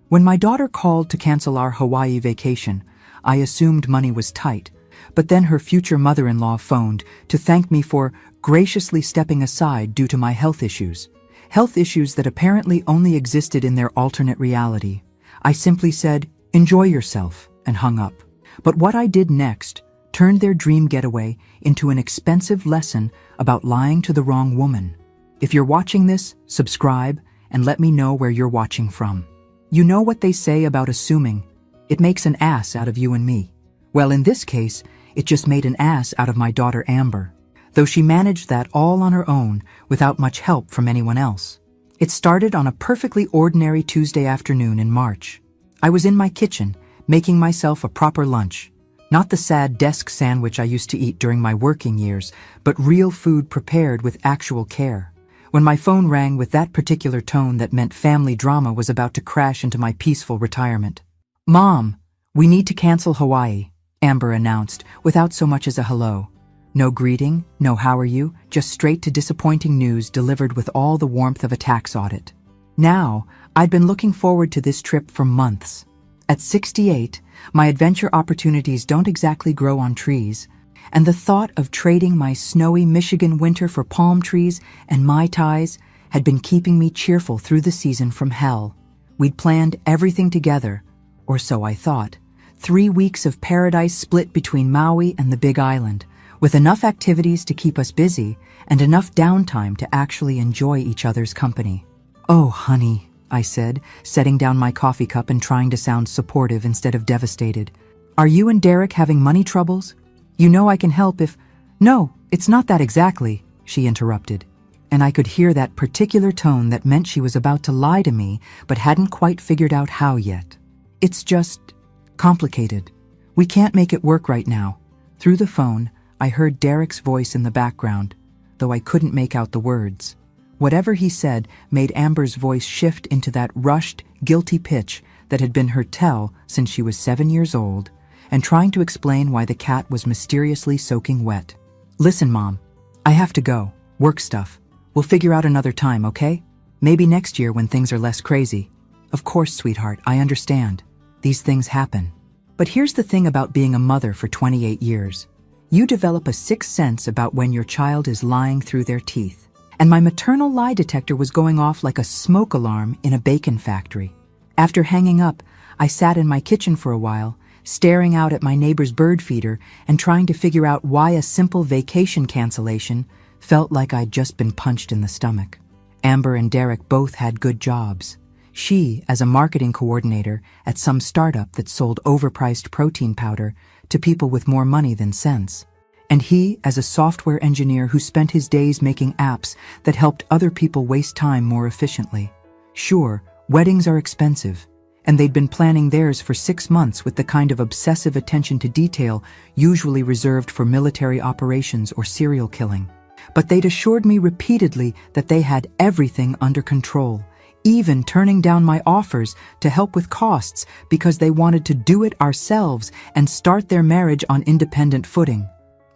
When my daughter called to cancel our Hawaii vacation, I assumed money was tight, but then her future mother-in-law phoned to thank me for graciously stepping aside due to my health issues. Health issues that apparently only existed in their alternate reality. I simply said, "Enjoy yourself," and hung up. But what I did next turned their dream getaway into an expensive lesson about lying to the wrong woman. If you're watching this, subscribe and let me know where you're watching from. You know what they say about assuming? It makes an ass out of you and me. Well, in this case, it just made an ass out of my daughter Amber, though she managed that all on her own without much help from anyone else. It started on a perfectly ordinary Tuesday afternoon in March. I was in my kitchen, making myself a proper lunch. Not the sad desk sandwich I used to eat during my working years, but real food prepared with actual care. When my phone rang with that particular tone that meant family drama was about to crash into my peaceful retirement. "Mom, we need to cancel Hawaii," Amber announced, without so much as a hello. No greeting, no how are you, just straight to disappointing news delivered with all the warmth of a tax audit. Now, I'd been looking forward to this trip for months. At 68, my adventure opportunities don't exactly grow on trees, and the thought of trading my snowy Michigan winter for palm trees and Mai Tais had been keeping me cheerful through the season from hell. We'd planned everything together, or so I thought. 3 weeks of paradise split between Maui and the Big Island, with enough activities to keep us busy and enough downtime to actually enjoy each other's company. "Oh, honey," I said, setting down my coffee cup and trying to sound supportive instead of devastated. "Are you and Derek having money troubles? You know I can help if—" "No, it's not that exactly," she interrupted. And I could hear that particular tone that meant she was about to lie to me but hadn't quite figured out how yet. "It's just complicated. We can't make it work right now." Through the phone, I heard Derek's voice in the background, though I couldn't make out the words. Whatever he said made Amber's voice shift into that rushed, guilty pitch that had been her tell since she was 7 years old, and trying to explain why the cat was mysteriously soaking wet. "Listen, Mom, I have to go. Work stuff. We'll figure out another time, okay? Maybe next year when things are less crazy." "Of course, sweetheart, I understand. These things happen. But here's the thing about being a mother for 28 years. You develop a sixth sense about when your child is lying through their teeth. And my maternal lie detector was going off like a smoke alarm in a bacon factory. After hanging up, I sat in my kitchen for a while, staring out at my neighbor's bird feeder and trying to figure out why a simple vacation cancellation felt like I'd just been punched in the stomach. Amber and Derek both had good jobs. She as a marketing coordinator at some startup that sold overpriced protein powder to people with more money than sense. And he as a software engineer who spent his days making apps that helped other people waste time more efficiently. Sure, weddings are expensive, and they'd been planning theirs for 6 months with the kind of obsessive attention to detail usually reserved for military operations or serial killing. But they'd assured me repeatedly that they had everything under control, even turning down my offers to help with costs because they wanted to do it ourselves and start their marriage on independent footing.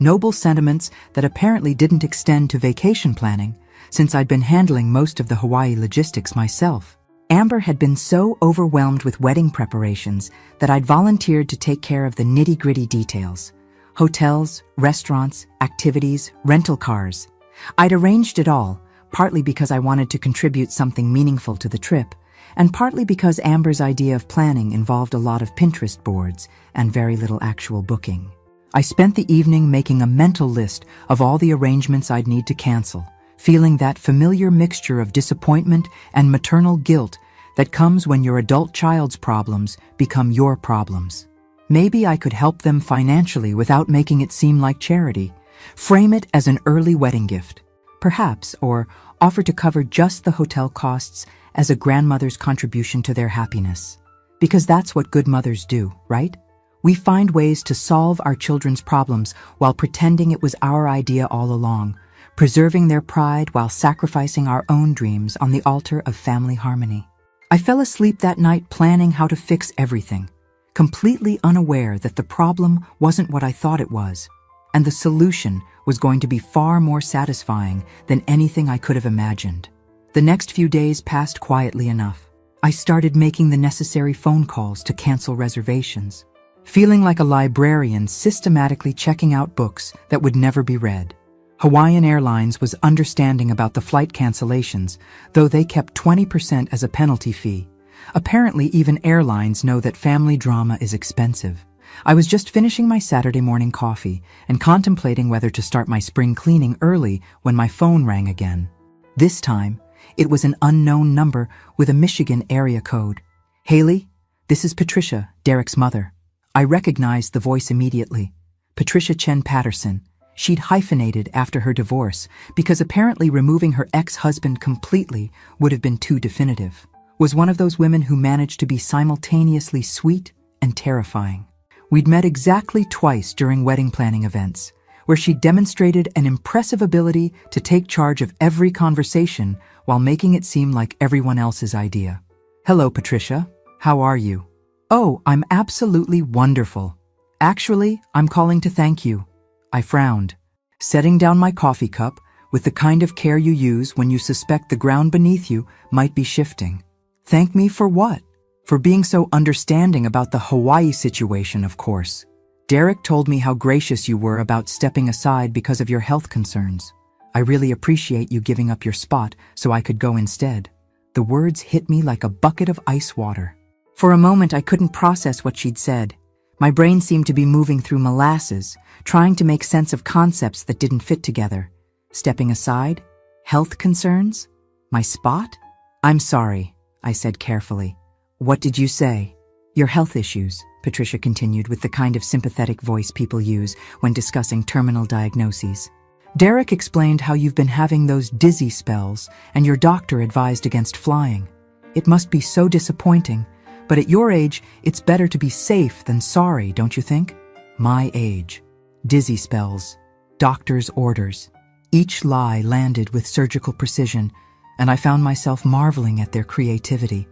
Noble sentiments that apparently didn't extend to vacation planning, since I'd been handling most of the Hawaii logistics myself. Amber had been so overwhelmed with wedding preparations that I'd volunteered to take care of the nitty-gritty details. Hotels, restaurants, activities, rental cars. I'd arranged it all, partly because I wanted to contribute something meaningful to the trip, and partly because Amber's idea of planning involved a lot of Pinterest boards and very little actual booking. I spent the evening making a mental list of all the arrangements I'd need to cancel, feeling that familiar mixture of disappointment and maternal guilt that comes when your adult child's problems become your problems. Maybe I could help them financially without making it seem like charity, frame it as an early wedding gift, perhaps, or offer to cover just the hotel costs as a grandmother's contribution to their happiness. Because that's what good mothers do, right? We find ways to solve our children's problems while pretending it was our idea all along, preserving their pride while sacrificing our own dreams on the altar of family harmony. I fell asleep that night planning how to fix everything, completely unaware that the problem wasn't what I thought it was, and the solution was going to be far more satisfying than anything I could have imagined. The next few days passed quietly enough. I started making the necessary phone calls to cancel reservations, feeling like a librarian systematically checking out books that would never be read. Hawaiian Airlines was understanding about the flight cancellations, though they kept 20% as a penalty fee. Apparently, even airlines know that family drama is expensive. I was just finishing my Saturday morning coffee and contemplating whether to start my spring cleaning early when my phone rang again. This time, it was an unknown number with a Michigan area code. "Haley, this is Patricia, Derek's mother." I recognized the voice immediately. Patricia Chen Patterson. She'd hyphenated after her divorce because apparently removing her ex-husband completely would have been too definitive. Was one of those women who managed to be simultaneously sweet and terrifying. We'd met exactly twice during wedding planning events, where she demonstrated an impressive ability to take charge of every conversation while making it seem like everyone else's idea. "Hello, Patricia. How are you?" "Oh, I'm absolutely wonderful. Actually, I'm calling to thank you." I frowned, setting down my coffee cup with the kind of care you use when you suspect the ground beneath you might be shifting. "Thank me for what?" "For being so understanding about the Hawaii situation, of course. Derek told me how gracious you were about stepping aside because of your health concerns. I really appreciate you giving up your spot so I could go instead." The words hit me like a bucket of ice water. For a moment, I couldn't process what she'd said. My brain seemed to be moving through molasses, trying to make sense of concepts that didn't fit together. Stepping aside? Health concerns? My spot? "I'm sorry," I said carefully. "What did you say?" "Your health issues," Patricia continued with the kind of sympathetic voice people use when discussing terminal diagnoses. "Derek explained how you've been having those dizzy spells and your doctor advised against flying. It must be so disappointing, but at your age, it's better to be safe than sorry, don't you think?" My age. Dizzy spells. Doctor's orders. Each lie landed with surgical precision, and I found myself marveling at their creativity.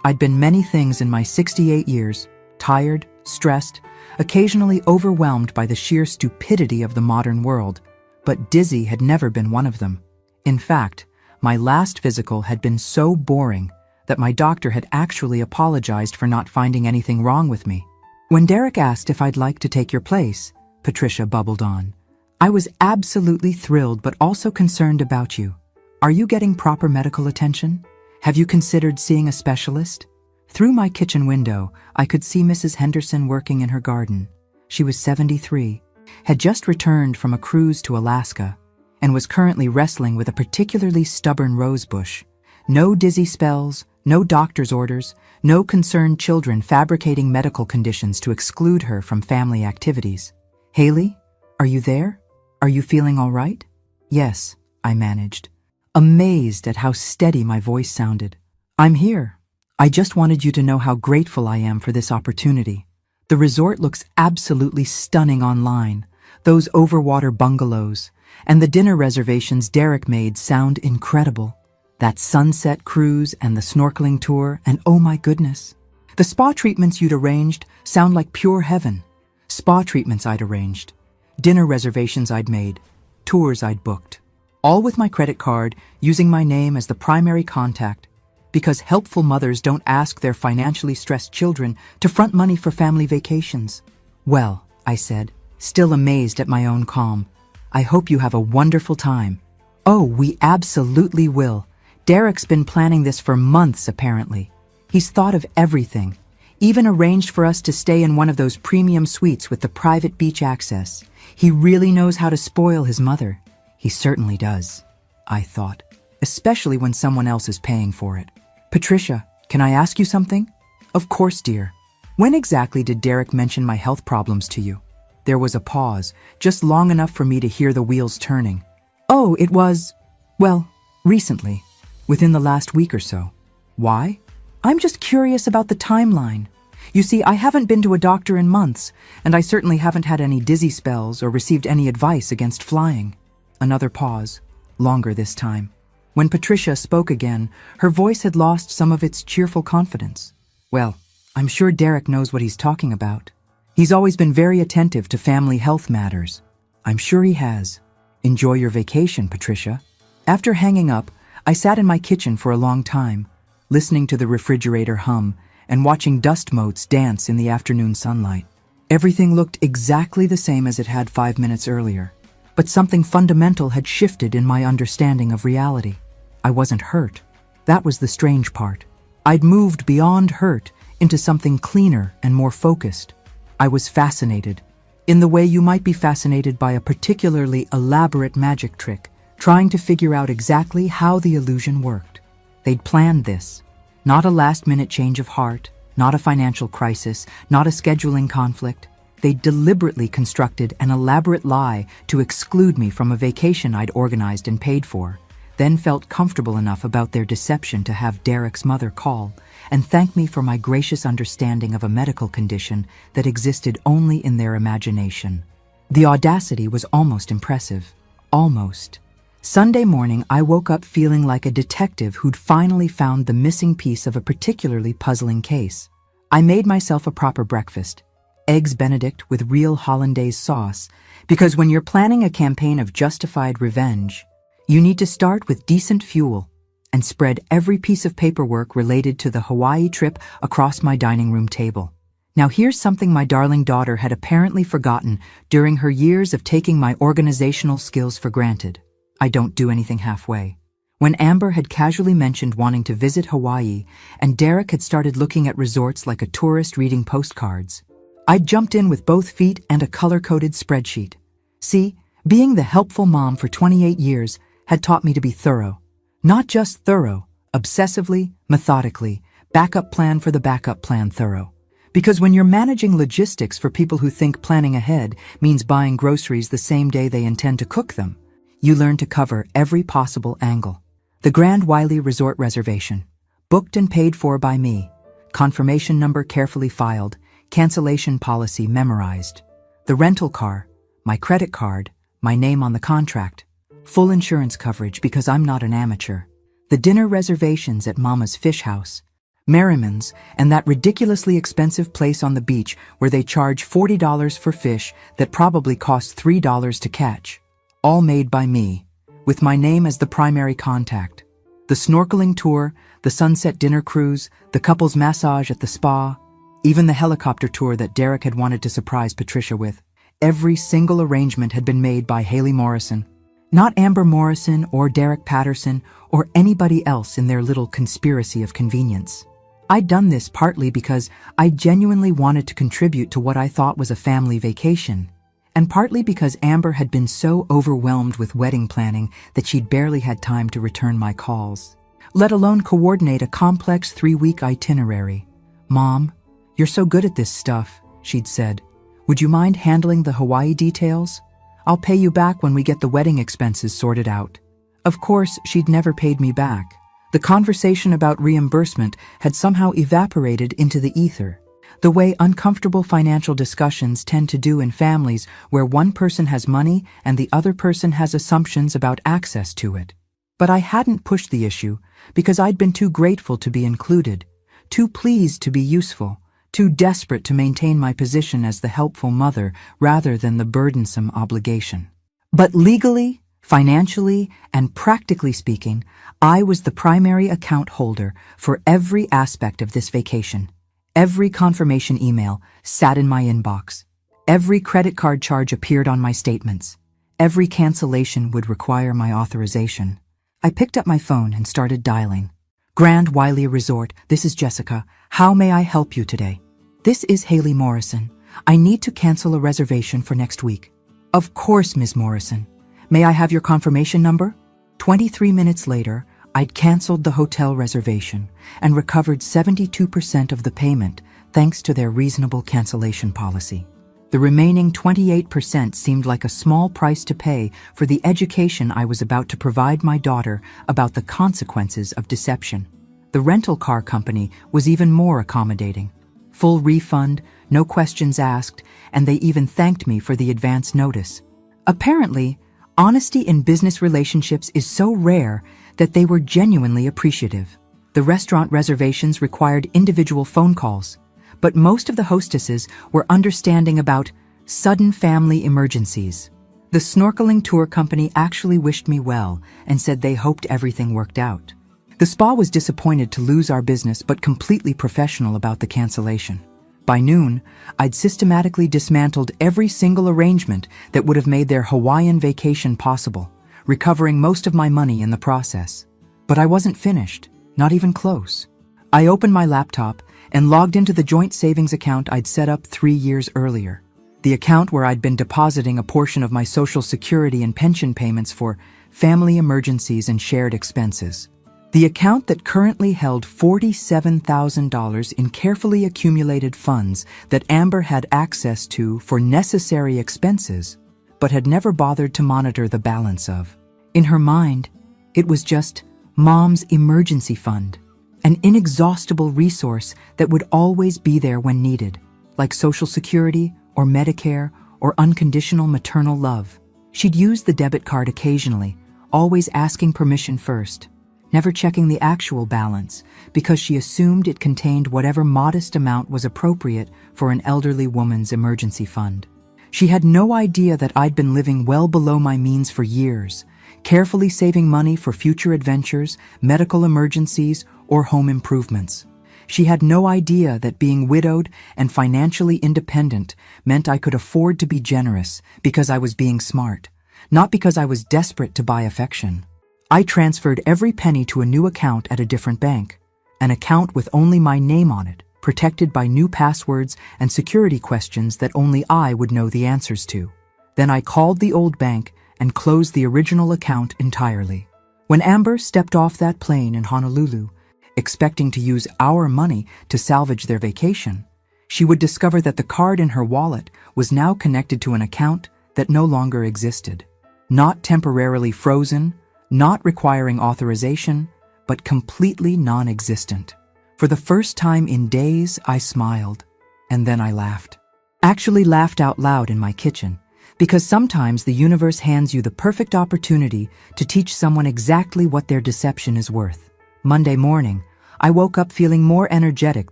I'd been many things in my 68 years, tired, stressed, occasionally overwhelmed by the sheer stupidity of the modern world, but dizzy had never been one of them. In fact, my last physical had been so boring that my doctor had actually apologized for not finding anything wrong with me. "When Derek asked if I'd like to take your place," Patricia bubbled on, "I was absolutely thrilled but also concerned about you. Are you getting proper medical attention? Have you considered seeing a specialist?" Through my kitchen window, I could see Mrs. Henderson working in her garden. She was 73, had just returned from a cruise to Alaska, and was currently wrestling with a particularly stubborn rose bush. No dizzy spells, no doctor's orders, no concerned children fabricating medical conditions to exclude her from family activities. "Haley, are you there? Are you feeling all right?" "Yes," I managed, amazed at how steady my voice sounded. "I'm here. I just wanted you to know how grateful I am for this opportunity. The resort looks absolutely stunning online. Those overwater bungalows and the dinner reservations Derek made sound incredible. That sunset cruise and the snorkeling tour, and oh my goodness. The spa treatments you'd arranged sound like pure heaven. Spa treatments I'd arranged, dinner reservations I'd made, tours I'd booked. All with my credit card, using my name as the primary contact, because helpful mothers don't ask their financially stressed children to front money for family vacations. "Well," I said, still amazed at my own calm, "I hope you have a wonderful time." "Oh, we absolutely will. Derek's been planning this for months, apparently. He's thought of everything, even arranged for us to stay in one of those premium suites with the private beach access. He really knows how to spoil his mother." He certainly does, I thought, especially when someone else is paying for it. "Patricia, can I ask you something?" "Of course, dear. When exactly did Derek mention my health problems to you?" There was a pause, just long enough for me to hear the wheels turning. "Oh, it was, well, recently. Within the last week or so." "Why?" "I'm just curious about the timeline. You see, I haven't been to a doctor in months, and I certainly haven't had any dizzy spells or received any advice against flying." Another pause, longer this time. When Patricia spoke again, her voice had lost some of its cheerful confidence. "Well, I'm sure Derek knows what he's talking about. He's always been very attentive to family health matters." "I'm sure he has. Enjoy your vacation, Patricia." After hanging up, I sat in my kitchen for a long time, listening to the refrigerator hum, and watching dust motes dance in the afternoon sunlight. Everything looked exactly the same as it had 5 minutes earlier, but something fundamental had shifted in my understanding of reality. I wasn't hurt. That was the strange part. I'd moved beyond hurt into something cleaner and more focused. I was fascinated, in the way you might be fascinated by a particularly elaborate magic trick, trying to figure out exactly how the illusion worked. They'd planned this. Not a last-minute change of heart, not a financial crisis, not a scheduling conflict. They deliberately constructed an elaborate lie to exclude me from a vacation I'd organized and paid for, then felt comfortable enough about their deception to have Derek's mother call and thank me for my gracious understanding of a medical condition that existed only in their imagination. The audacity was almost impressive. Almost. Sunday morning, I woke up feeling like a detective who'd finally found the missing piece of a particularly puzzling case. I made myself a proper breakfast, Eggs Benedict with real hollandaise sauce, because when you're planning a campaign of justified revenge, you need to start with decent fuel and spread every piece of paperwork related to the Hawaii trip across my dining room table. Now here's something my darling daughter had apparently forgotten during her years of taking my organizational skills for granted. I don't do anything halfway. When Amber had casually mentioned wanting to visit Hawaii and Derek had started looking at resorts like a tourist reading postcards, I jumped in with both feet and a color-coded spreadsheet. See, being the helpful mom for 28 years had taught me to be thorough. Not just thorough, obsessively, methodically, backup plan for the backup plan thorough. Because when you're managing logistics for people who think planning ahead means buying groceries the same day they intend to cook them, you learn to cover every possible angle. The Grand Wiley Resort reservation, booked and paid for by me, confirmation number carefully filed, cancellation policy memorized. The rental car, my credit card, my name on the contract, full insurance coverage because I'm not an amateur. The dinner reservations at Mama's Fish House, Merriman's, and that ridiculously expensive place on the beach where they charge $40 for fish that probably costs $3 to catch. All made by me, with my name as the primary contact. The snorkeling tour, the sunset dinner cruise, the couple's massage at the spa, even the helicopter tour that Derek had wanted to surprise Patricia with. Every single arrangement had been made by Haley Morrison. Not Amber Morrison or Derek Patterson or anybody else in their little conspiracy of convenience. I'd done this partly because I genuinely wanted to contribute to what I thought was a family vacation, and partly because Amber had been so overwhelmed with wedding planning that she'd barely had time to return my calls, let alone coordinate a complex 3-week itinerary. "Mom, you're so good at this stuff," she'd said. "Would you mind handling the Hawaii details? I'll pay you back when we get the wedding expenses sorted out." Of course, she'd never paid me back. The conversation about reimbursement had somehow evaporated into the ether, the way uncomfortable financial discussions tend to do in families where one person has money and the other person has assumptions about access to it. But I hadn't pushed the issue because I'd been too grateful to be included, too pleased to be useful, too desperate to maintain my position as the helpful mother rather than the burdensome obligation. But legally, financially, and practically speaking, I was the primary account holder for every aspect of this vacation. Every confirmation email sat in my inbox. Every credit card charge appeared on my statements. Every cancellation would require my authorization. I picked up my phone and started dialing. "Grand Wiley Resort, this is Jessica. How may I help you today?" "This is Haley Morrison. I need to cancel a reservation for next week." "Of course, Ms. Morrison. May I have your confirmation number?" 23 minutes later, I'd canceled the hotel reservation and recovered 72% of the payment thanks to their reasonable cancellation policy. The remaining 28% seemed like a small price to pay for the education I was about to provide my daughter about the consequences of deception. The rental car company was even more accommodating. Full refund, no questions asked, and they even thanked me for the advance notice. Apparently, honesty in business relationships is so rare that they were genuinely appreciative. The restaurant reservations required individual phone calls, but most of the hostesses were understanding about sudden family emergencies. The snorkeling tour company actually wished me well and said they hoped everything worked out. The spa was disappointed to lose our business but completely professional about the cancellation. By noon, I'd systematically dismantled every single arrangement that would have made their Hawaiian vacation possible, recovering most of my money in the process. But I wasn't finished, not even close. I opened my laptop and logged into the joint savings account I'd set up 3 years earlier. The account where I'd been depositing a portion of my Social Security and pension payments for family emergencies and shared expenses. The account that currently held $47,000 in carefully accumulated funds that Amber had access to for necessary expenses, but had never bothered to monitor the balance of. In her mind, it was just Mom's emergency fund, an inexhaustible resource that would always be there when needed, like Social Security or Medicare or unconditional maternal love. She'd use the debit card occasionally, always asking permission first, never checking the actual balance, because she assumed it contained whatever modest amount was appropriate for an elderly woman's emergency fund. She had no idea that I'd been living well below my means for years, carefully saving money for future adventures, medical emergencies, or home improvements. She had no idea that being widowed and financially independent meant I could afford to be generous because I was being smart, not because I was desperate to buy affection. I transferred every penny to a new account at a different bank, an account with only my name on it, protected by new passwords and security questions that only I would know the answers to. Then I called the old bank and closed the original account entirely. When Amber stepped off that plane in Honolulu, expecting to use our money to salvage their vacation, she would discover that the card in her wallet was now connected to an account that no longer existed. Not temporarily frozen, not requiring authorization, but completely non-existent. For the first time in days, I smiled, and then I laughed. Actually laughed out loud in my kitchen, because sometimes the universe hands you the perfect opportunity to teach someone exactly what their deception is worth. Monday morning, I woke up feeling more energetic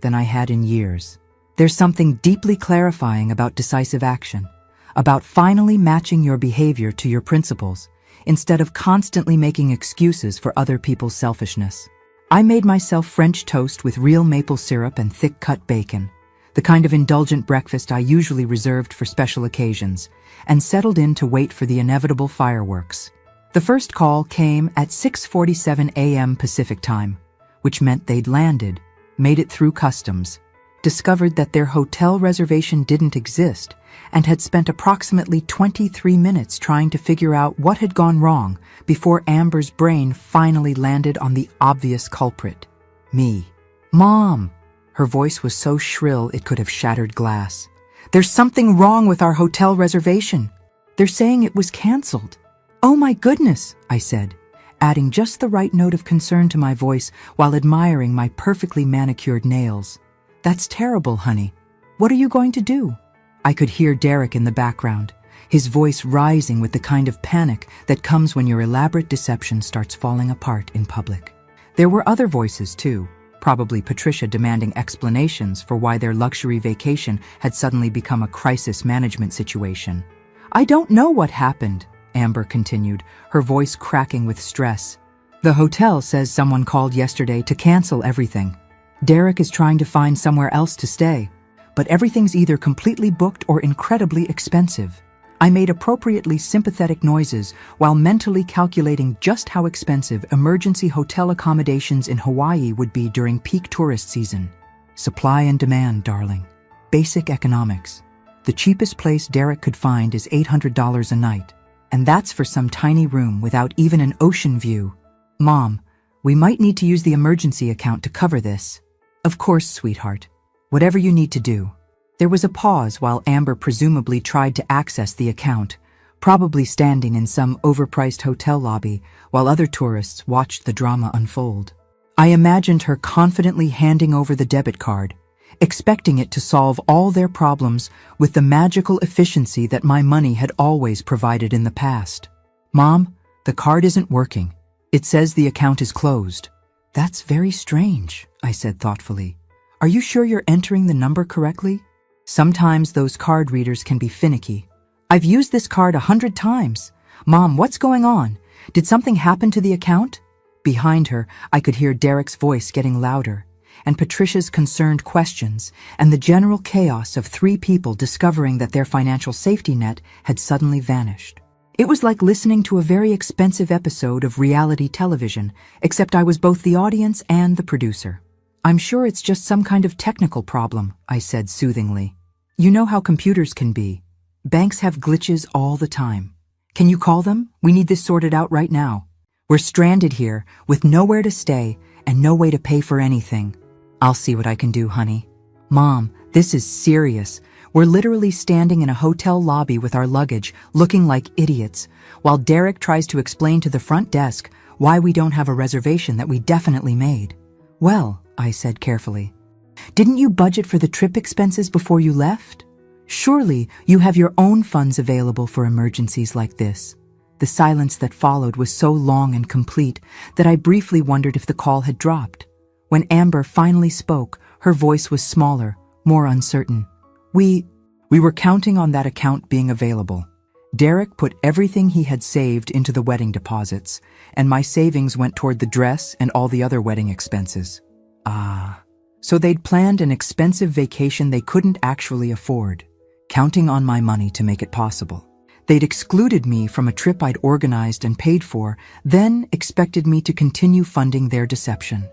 than I had in years. There's something deeply clarifying about decisive action, about finally matching your behavior to your principles, instead of constantly making excuses for other people's selfishness. I made myself French toast with real maple syrup and thick-cut bacon, the kind of indulgent breakfast I usually reserved for special occasions, and settled in to wait for the inevitable fireworks. The first call came at 6:47 a.m. Pacific time, which meant they'd landed, made it through customs, discovered that their hotel reservation didn't exist, and had spent approximately 23 minutes trying to figure out what had gone wrong before Amber's brain finally landed on the obvious culprit, me. "Mom!" Her voice was so shrill it could have shattered glass. "There's something wrong with our hotel reservation. They're saying it was canceled." "Oh my goodness," I said, adding just the right note of concern to my voice while admiring my perfectly manicured nails. "That's terrible, honey. What are you going to do?" I could hear Derek in the background, his voice rising with the kind of panic that comes when your elaborate deception starts falling apart in public. There were other voices too, probably Patricia demanding explanations for why their luxury vacation had suddenly become a crisis management situation. "I don't know what happened," Amber continued, her voice cracking with stress. "The hotel says someone called yesterday to cancel everything. Derek is trying to find somewhere else to stay, but everything's either completely booked or incredibly expensive." I made appropriately sympathetic noises while mentally calculating just how expensive emergency hotel accommodations in Hawaii would be during peak tourist season. Supply and demand, darling. Basic economics. The cheapest place Derek could find is $800 a night, and that's for some tiny room without even an ocean view. "Mom, we might need to use the emergency account to cover this." "Of course, sweetheart. Whatever you need to do." There was a pause while Amber presumably tried to access the account, probably standing in some overpriced hotel lobby while other tourists watched the drama unfold. I imagined her confidently handing over the debit card, expecting it to solve all their problems with the magical efficiency that my money had always provided in the past. "Mom, the card isn't working. It says the account is closed." "That's very strange," I said thoughtfully. "Are you sure you're entering the number correctly?" Sometimes those card readers can be finicky. "I've used this card 100 times. Mom, what's going on? Did something happen to the account?" Behind her, I could hear Derek's voice getting louder, and Patricia's concerned questions, and the general chaos of three people discovering that their financial safety net had suddenly vanished. It was like listening to a very expensive episode of reality television, except I was both the audience and the producer. "I'm sure it's just some kind of technical problem," I said soothingly. "You know how computers can be. Banks have glitches all the time. Can you call them? We need this sorted out right now. We're stranded here, with nowhere to stay and no way to pay for anything." "I'll see what I can do, honey." "Mom, this is serious. We're literally standing in a hotel lobby with our luggage, looking like idiots, while Derek tries to explain to the front desk why we don't have a reservation that we definitely made." "Well," I said carefully, "didn't you budget for the trip expenses before you left? Surely you have your own funds available for emergencies like this." The silence that followed was so long and complete that I briefly wondered if the call had dropped. When Amber finally spoke, her voice was smaller, more uncertain. We were counting on that account being available. Derek put everything he had saved into the wedding deposits, and my savings went toward the dress and all the other wedding expenses. So they'd planned an expensive vacation they couldn't actually afford, counting on my money to make it possible. They'd excluded me from a trip I'd organized and paid for, then expected me to continue funding their deception.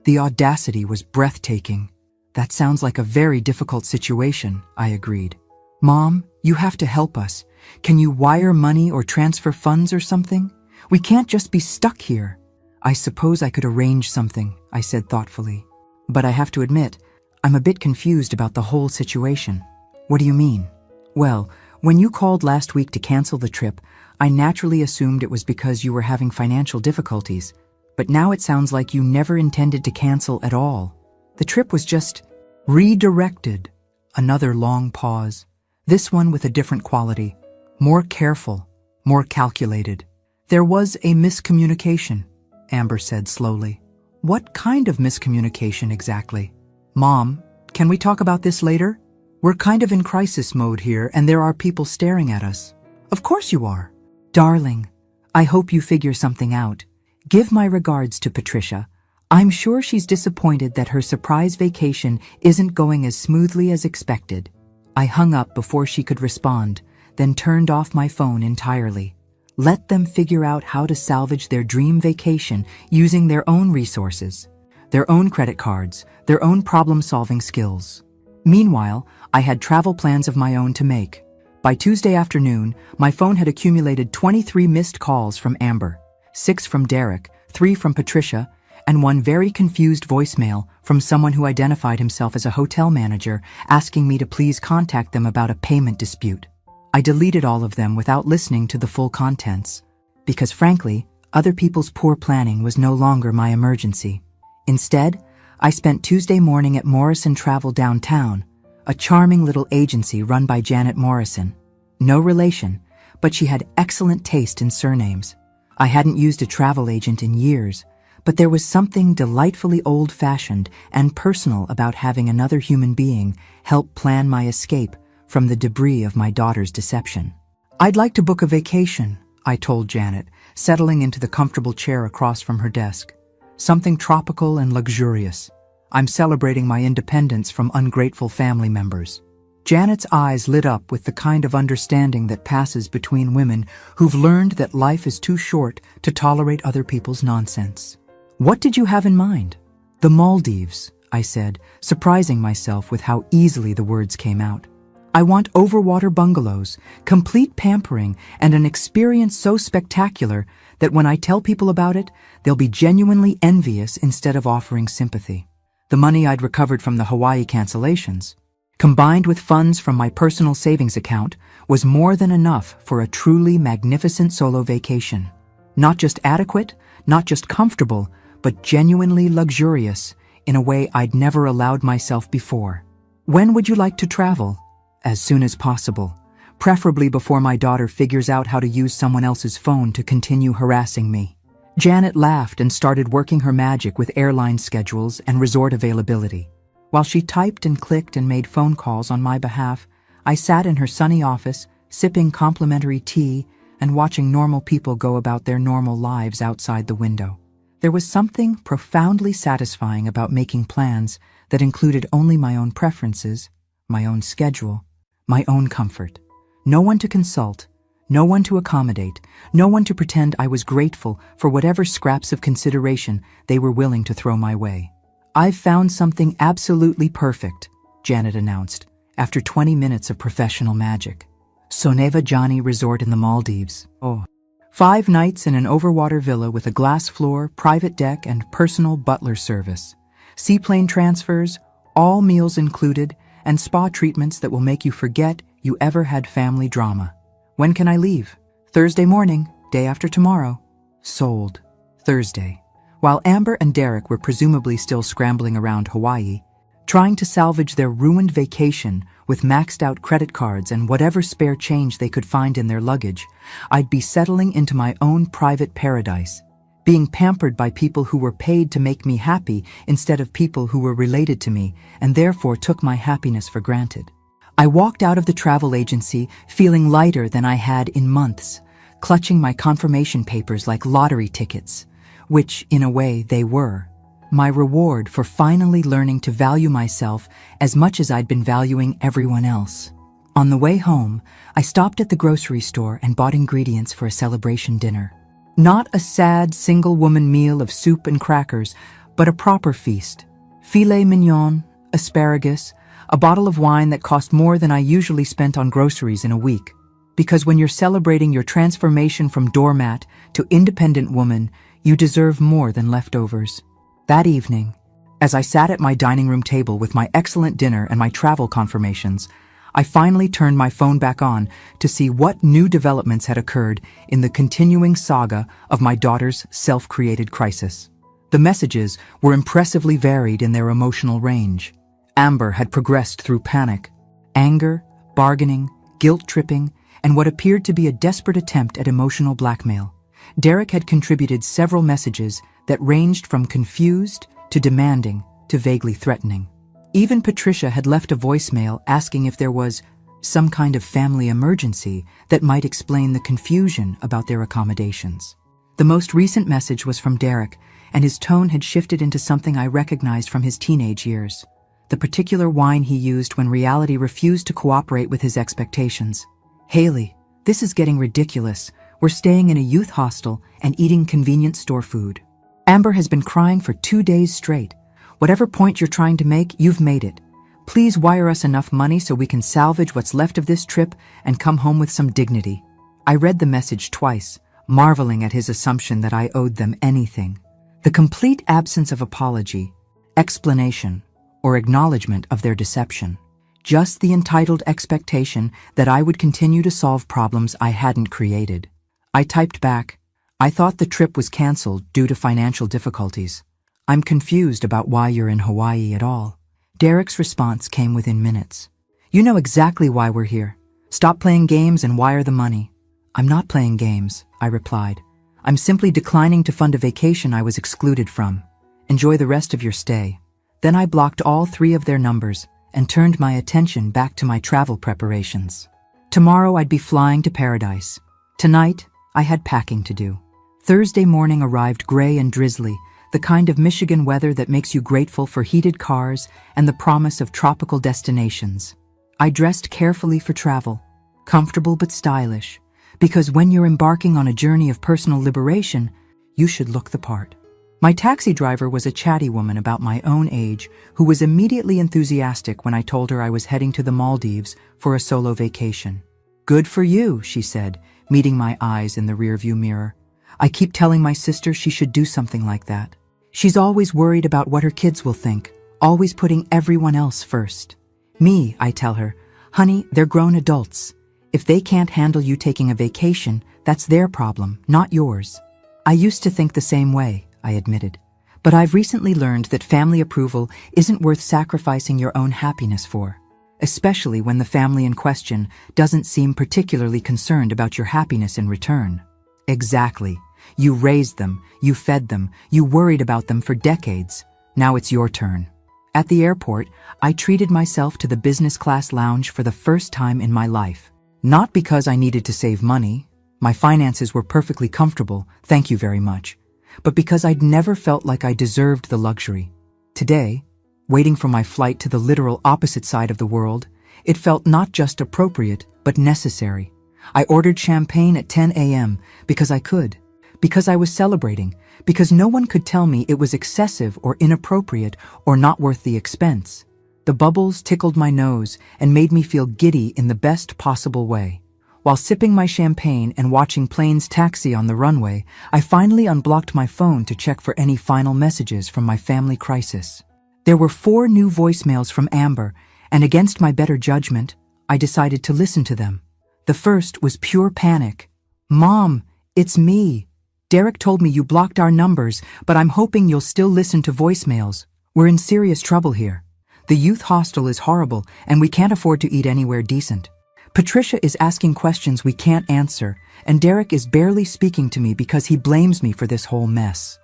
The audacity was breathtaking. "That sounds like a very difficult situation," I agreed. "Mom, you have to help us. Can you wire money or transfer funds or something? We can't just be stuck here." "I suppose I could arrange something," I said thoughtfully. "But I have to admit, I'm a bit confused about the whole situation." "What do you mean?" "Well, when you called last week to cancel the trip, I naturally assumed it was because you were having financial difficulties. But now it sounds like you never intended to cancel at all. The trip was just redirected." Another long pause. This one with a different quality. More careful, more calculated. "There was a miscommunication," Amber said slowly. "What kind of miscommunication exactly?" "Mom, can we talk about this later? We're kind of in crisis mode here and there are people staring at us." "Of course you are." "Darling, I hope you figure something out. Give my regards to Patricia. I'm sure she's disappointed that her surprise vacation isn't going as smoothly as expected." I hung up before she could respond, then turned off my phone entirely. Let them figure out how to salvage their dream vacation using their own resources, their own credit cards, their own problem-solving skills. Meanwhile, I had travel plans of my own to make. By Tuesday afternoon, my phone had accumulated 23 missed calls from Amber, 6 from Derek, 3 from Patricia, and one very confused voicemail from someone who identified himself as a hotel manager asking me to please contact them about a payment dispute. I deleted all of them without listening to the full contents, because frankly, other people's poor planning was no longer my emergency. Instead, I spent Tuesday morning at Morrison Travel downtown, a charming little agency run by Janet Morrison. No relation, but she had excellent taste in surnames. I hadn't used a travel agent in years, but there was something delightfully old-fashioned and personal about having another human being help plan my escape from the debris of my daughter's deception. "I'd like to book a vacation," I told Janet, settling into the comfortable chair across from her desk. "Something tropical and luxurious. I'm celebrating my independence from ungrateful family members." Janet's eyes lit up with the kind of understanding that passes between women who've learned that life is too short to tolerate other people's nonsense. "What did you have in mind?" "The Maldives," I said, surprising myself with how easily the words came out. "I want overwater bungalows, complete pampering, and an experience so spectacular that when I tell people about it, they'll be genuinely envious instead of offering sympathy." The money I'd recovered from the Hawaii cancellations, combined with funds from my personal savings account, was more than enough for a truly magnificent solo vacation. Not just adequate, not just comfortable, but genuinely luxurious in a way I'd never allowed myself before. "When would you like to travel?" "As soon as possible, preferably before my daughter figures out how to use someone else's phone to continue harassing me." Janet laughed and started working her magic with airline schedules and resort availability. While she typed and clicked and made phone calls on my behalf, I sat in her sunny office, sipping complimentary tea and watching normal people go about their normal lives outside the window. There was something profoundly satisfying about making plans that included only my own preferences, my own schedule, my own comfort. No one to consult, no one to accommodate, no one to pretend I was grateful for whatever scraps of consideration they were willing to throw my way. "I've found something absolutely perfect," Janet announced, after 20 minutes of professional magic. Soneva Johnny Resort in the Maldives. Oh. 5 nights in an overwater villa with a glass floor, private deck, and personal butler service. Seaplane transfers, all meals included, and spa treatments that will make you forget you ever had family drama. "When can I leave?" "Thursday morning, day after tomorrow." Sold. Thursday. While Amber and Derek were presumably still scrambling around Hawaii, trying to salvage their ruined vacation with maxed-out credit cards and whatever spare change they could find in their luggage, I'd be settling into my own private paradise, being pampered by people who were paid to make me happy instead of people who were related to me and therefore took my happiness for granted. I walked out of the travel agency feeling lighter than I had in months, clutching my confirmation papers like lottery tickets, which, in a way, they were. My reward for finally learning to value myself as much as I'd been valuing everyone else. On the way home, I stopped at the grocery store and bought ingredients for a celebration dinner. Not a sad single-woman meal of soup and crackers, but a proper feast. Filet mignon, asparagus, a bottle of wine that cost more than I usually spent on groceries in a week. Because when you're celebrating your transformation from doormat to independent woman, you deserve more than leftovers. That evening, as I sat at my dining room table with my excellent dinner and my travel confirmations, I finally turned my phone back on to see what new developments had occurred in the continuing saga of my daughter's self-created crisis. The messages were impressively varied in their emotional range. Amber had progressed through panic, anger, bargaining, guilt-tripping, and what appeared to be a desperate attempt at emotional blackmail. Derek had contributed several messages that ranged from confused to demanding to vaguely threatening. Even Patricia had left a voicemail asking if there was some kind of family emergency that might explain the confusion about their accommodations. The most recent message was from Derek, and his tone had shifted into something I recognized from his teenage years. The particular whine he used when reality refused to cooperate with his expectations. "Haley, this is getting ridiculous. We're staying in a youth hostel and eating convenience store food. Amber has been crying for 2 days straight. Whatever point you're trying to make, you've made it. Please wire us enough money so we can salvage what's left of this trip and come home with some dignity." I read the message twice, marveling at his assumption that I owed them anything. The complete absence of apology, explanation, or acknowledgement of their deception. Just the entitled expectation that I would continue to solve problems I hadn't created. I typed back, "I thought the trip was canceled due to financial difficulties. I'm confused about why you're in Hawaii at all." Derek's response came within minutes. "You know exactly why we're here. Stop playing games and wire the money." "I'm not playing games," I replied. "I'm simply declining to fund a vacation I was excluded from. Enjoy the rest of your stay." Then I blocked all 3 of their numbers and turned my attention back to my travel preparations. Tomorrow I'd be flying to paradise. Tonight, I had packing to do. Thursday morning arrived gray and drizzly, the kind of Michigan weather that makes you grateful for heated cars and the promise of tropical destinations. I dressed carefully for travel, comfortable but stylish, because when you're embarking on a journey of personal liberation, you should look the part. My taxi driver was a chatty woman about my own age who was immediately enthusiastic when I told her I was heading to the Maldives for a solo vacation. "Good for you," she said, meeting my eyes in the rearview mirror. "I keep telling my sister she should do something like that. She's always worried about what her kids will think, always putting everyone else first." Me, I tell her, "Honey, they're grown adults. If they can't handle you taking a vacation, that's their problem, not yours." I used to think the same way, I admitted. But I've recently learned that family approval isn't worth sacrificing your own happiness for, especially when the family in question doesn't seem particularly concerned about your happiness in return. Exactly. You raised them, you fed them, you worried about them for decades. Now it's your turn. At the airport, I treated myself to the business class lounge for the first time in my life. Not because I needed to save money. My finances were perfectly comfortable, thank you very much. but because I'd never felt like I deserved the luxury. Today, waiting for my flight to the literal opposite side of the world, it felt not just appropriate, but necessary. I ordered champagne at 10 a.m. because I could, because I was celebrating, because no one could tell me it was excessive or inappropriate or not worth the expense. The bubbles tickled my nose and made me feel giddy in the best possible way. While sipping my champagne and watching planes taxi on the runway, I finally unblocked my phone to check for any final messages from my family crisis. There were 4 new voicemails from Amber, and against my better judgment, I decided to listen to them. The first was pure panic. "Mom, it's me. Derek told me you blocked our numbers, but I'm hoping you'll still listen to voicemails. We're in serious trouble here. The youth hostel is horrible, and we can't afford to eat anywhere decent. Patricia is asking questions we can't answer, and Derek is barely speaking to me because he blames me for this whole mess.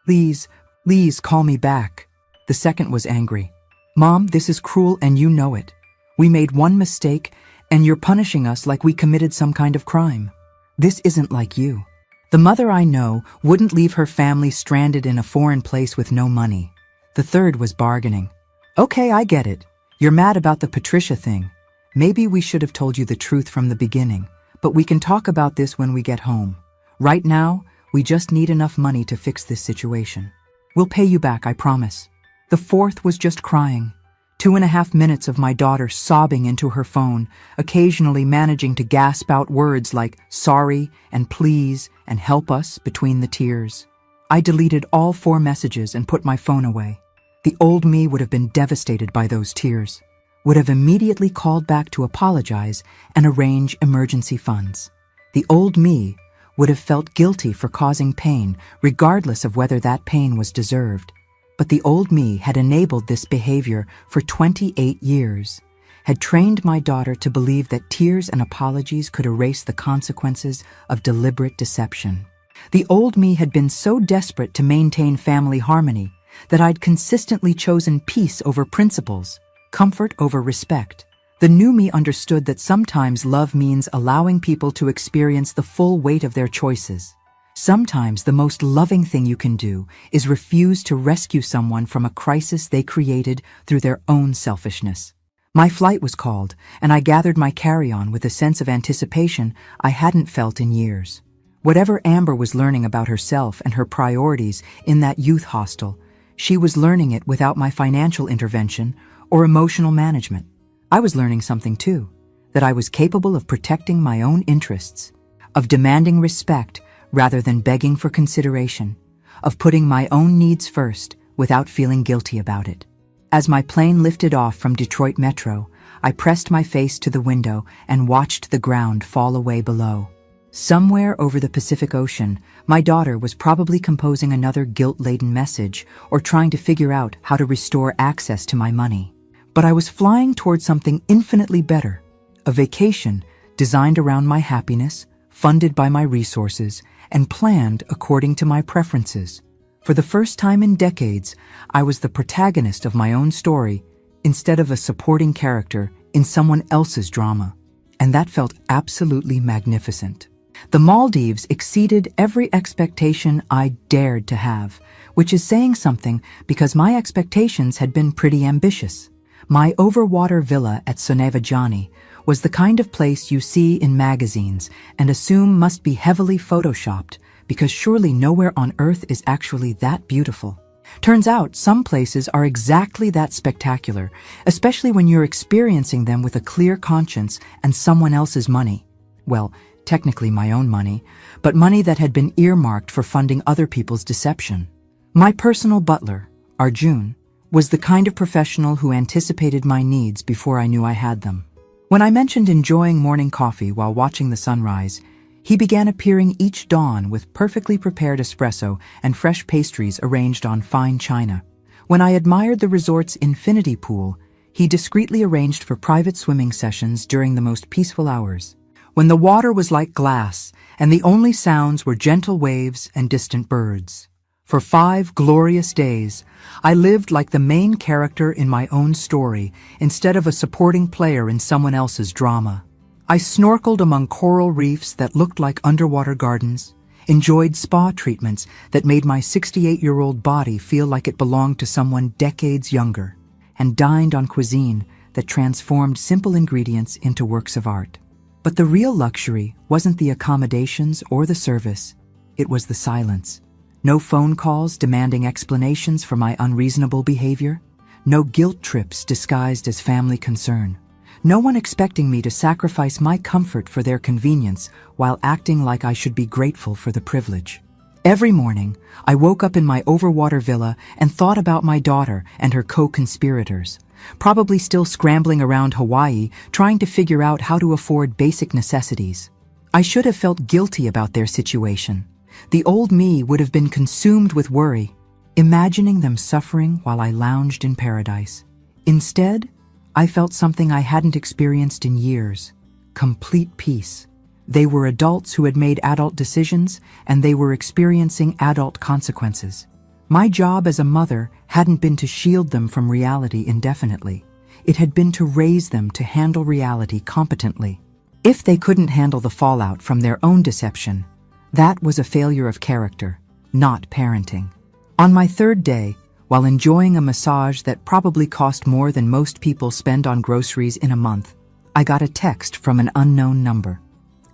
Please call me back." The second was angry. "Mom, this is cruel and you know it. We made one mistake, and you're punishing us like we committed some kind of crime. This isn't like you. The mother I know wouldn't leave her family stranded in a foreign place with no money." The third was bargaining. "Okay, I get it. You're mad about the Patricia thing. Maybe we should have told you the truth from the beginning, but we can talk about this when we get home. Right now, we just need enough money to fix this situation. We'll pay you back, I promise." The fourth was just crying. 2.5 minutes of my daughter sobbing into her phone, occasionally managing to gasp out words like sorry and please and help us between the tears. I deleted all 4 messages and put my phone away. The old me would have been devastated by those tears, would have immediately called back to apologize and arrange emergency funds. The old me would have felt guilty for causing pain, regardless of whether that pain was deserved. But the old me had enabled this behavior for 28 years, had trained my daughter to believe that tears and apologies could erase the consequences of deliberate deception. The old me had been so desperate to maintain family harmony that I'd consistently chosen peace over principles, comfort over respect. The new me understood that sometimes love means allowing people to experience the full weight of their choices. Sometimes the most loving thing you can do is refuse to rescue someone from a crisis they created through their own selfishness. My flight was called, and I gathered my carry-on with a sense of anticipation I hadn't felt in years. Whatever Amber was learning about herself and her priorities in that youth hostel, she was learning it without my financial intervention or emotional management. I was learning something too, that I was capable of protecting my own interests, of demanding respect rather than begging for consideration, of putting my own needs first without feeling guilty about it. As my plane lifted off from Detroit Metro, I pressed my face to the window and watched the ground fall away below. Somewhere over the Pacific Ocean, my daughter was probably composing another guilt-laden message or trying to figure out how to restore access to my money. But I was flying toward something infinitely better, a vacation designed around my happiness, funded by my resources, and planned according to my preferences. For the first time in decades, I was the protagonist of my own story instead of a supporting character in someone else's drama. And that felt absolutely magnificent. The Maldives exceeded every expectation I dared to have, which is saying something because my expectations had been pretty ambitious. My overwater villa at Sonavajani was the kind of place you see in magazines and assume must be heavily photoshopped, because surely nowhere on earth is actually that beautiful. Turns out some places are exactly that spectacular, especially when you're experiencing them with a clear conscience and someone else's money. Well, technically my own money, but money that had been earmarked for funding other people's deception. My personal butler, Arjun, was the kind of professional who anticipated my needs before I knew I had them. When I mentioned enjoying morning coffee while watching the sunrise, he began appearing each dawn with perfectly prepared espresso and fresh pastries arranged on fine china. When I admired the resort's infinity pool, he discreetly arranged for private swimming sessions during the most peaceful hours, when the water was like glass and the only sounds were gentle waves and distant birds. For 5 glorious days, I lived like the main character in my own story instead of a supporting player in someone else's drama. I snorkeled among coral reefs that looked like underwater gardens, enjoyed spa treatments that made my 68-year-old body feel like it belonged to someone decades younger, and dined on cuisine that transformed simple ingredients into works of art. But the real luxury wasn't the accommodations or the service, it was the silence. No phone calls demanding explanations for my unreasonable behavior, no guilt trips disguised as family concern. No one expecting me to sacrifice my comfort for their convenience while acting like I should be grateful for the privilege. Every morning, I woke up in my overwater villa and thought about my daughter and her co-conspirators, probably still scrambling around Hawaii trying to figure out how to afford basic necessities. I should have felt guilty about their situation. The old me would have been consumed with worry, imagining them suffering while I lounged in paradise. Instead, I felt something I hadn't experienced in years: complete peace. They were adults who had made adult decisions, and they were experiencing adult consequences. My job as a mother hadn't been to shield them from reality indefinitely. It had been to raise them to handle reality competently. If they couldn't handle the fallout from their own deception, that was a failure of character, not parenting. On my third day, while enjoying a massage that probably cost more than most people spend on groceries in a month, I got a text from an unknown number.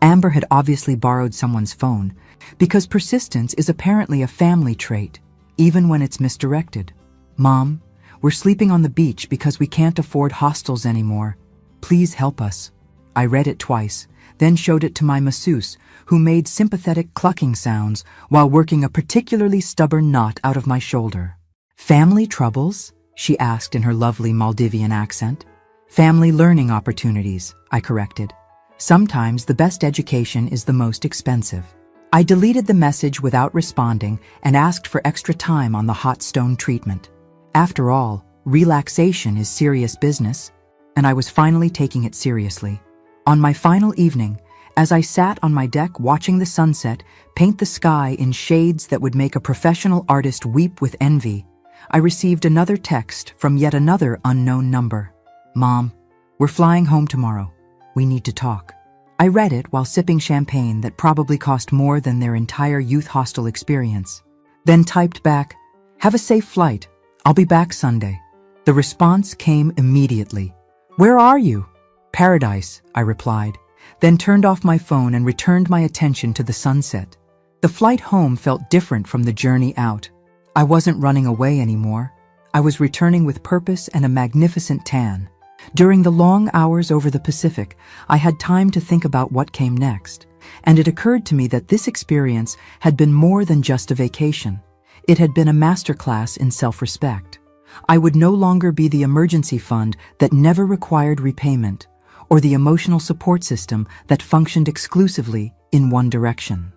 Amber had obviously borrowed someone's phone, because persistence is apparently a family trait, even when it's misdirected. "Mom, we're sleeping on the beach because we can't afford hostels anymore. Please help us." I read it twice, then showed it to my masseuse, who made sympathetic clucking sounds while working a particularly stubborn knot out of my shoulder. "Family troubles?" she asked in her lovely Maldivian accent. "Family learning opportunities," I corrected. "Sometimes the best education is the most expensive." I deleted the message without responding and asked for extra time on the hot stone treatment. After all, relaxation is serious business, and I was finally taking it seriously. On my final evening, as I sat on my deck watching the sunset paint the sky in shades that would make a professional artist weep with envy, I received another text from yet another unknown number. "Mom, we're flying home tomorrow. We need to talk." I read it while sipping champagne that probably cost more than their entire youth hostel experience. Then typed back, "Have a safe flight. I'll be back Sunday." The response came immediately. "Where are you?" "Paradise," I replied, then turned off my phone and returned my attention to the sunset. The flight home felt different from the journey out. I wasn't running away anymore. I was returning with purpose and a magnificent tan. During the long hours over the Pacific, I had time to think about what came next, and it occurred to me that this experience had been more than just a vacation. It had been a masterclass in self-respect. I would no longer be the emergency fund that never required repayment, or the emotional support system that functioned exclusively in one direction.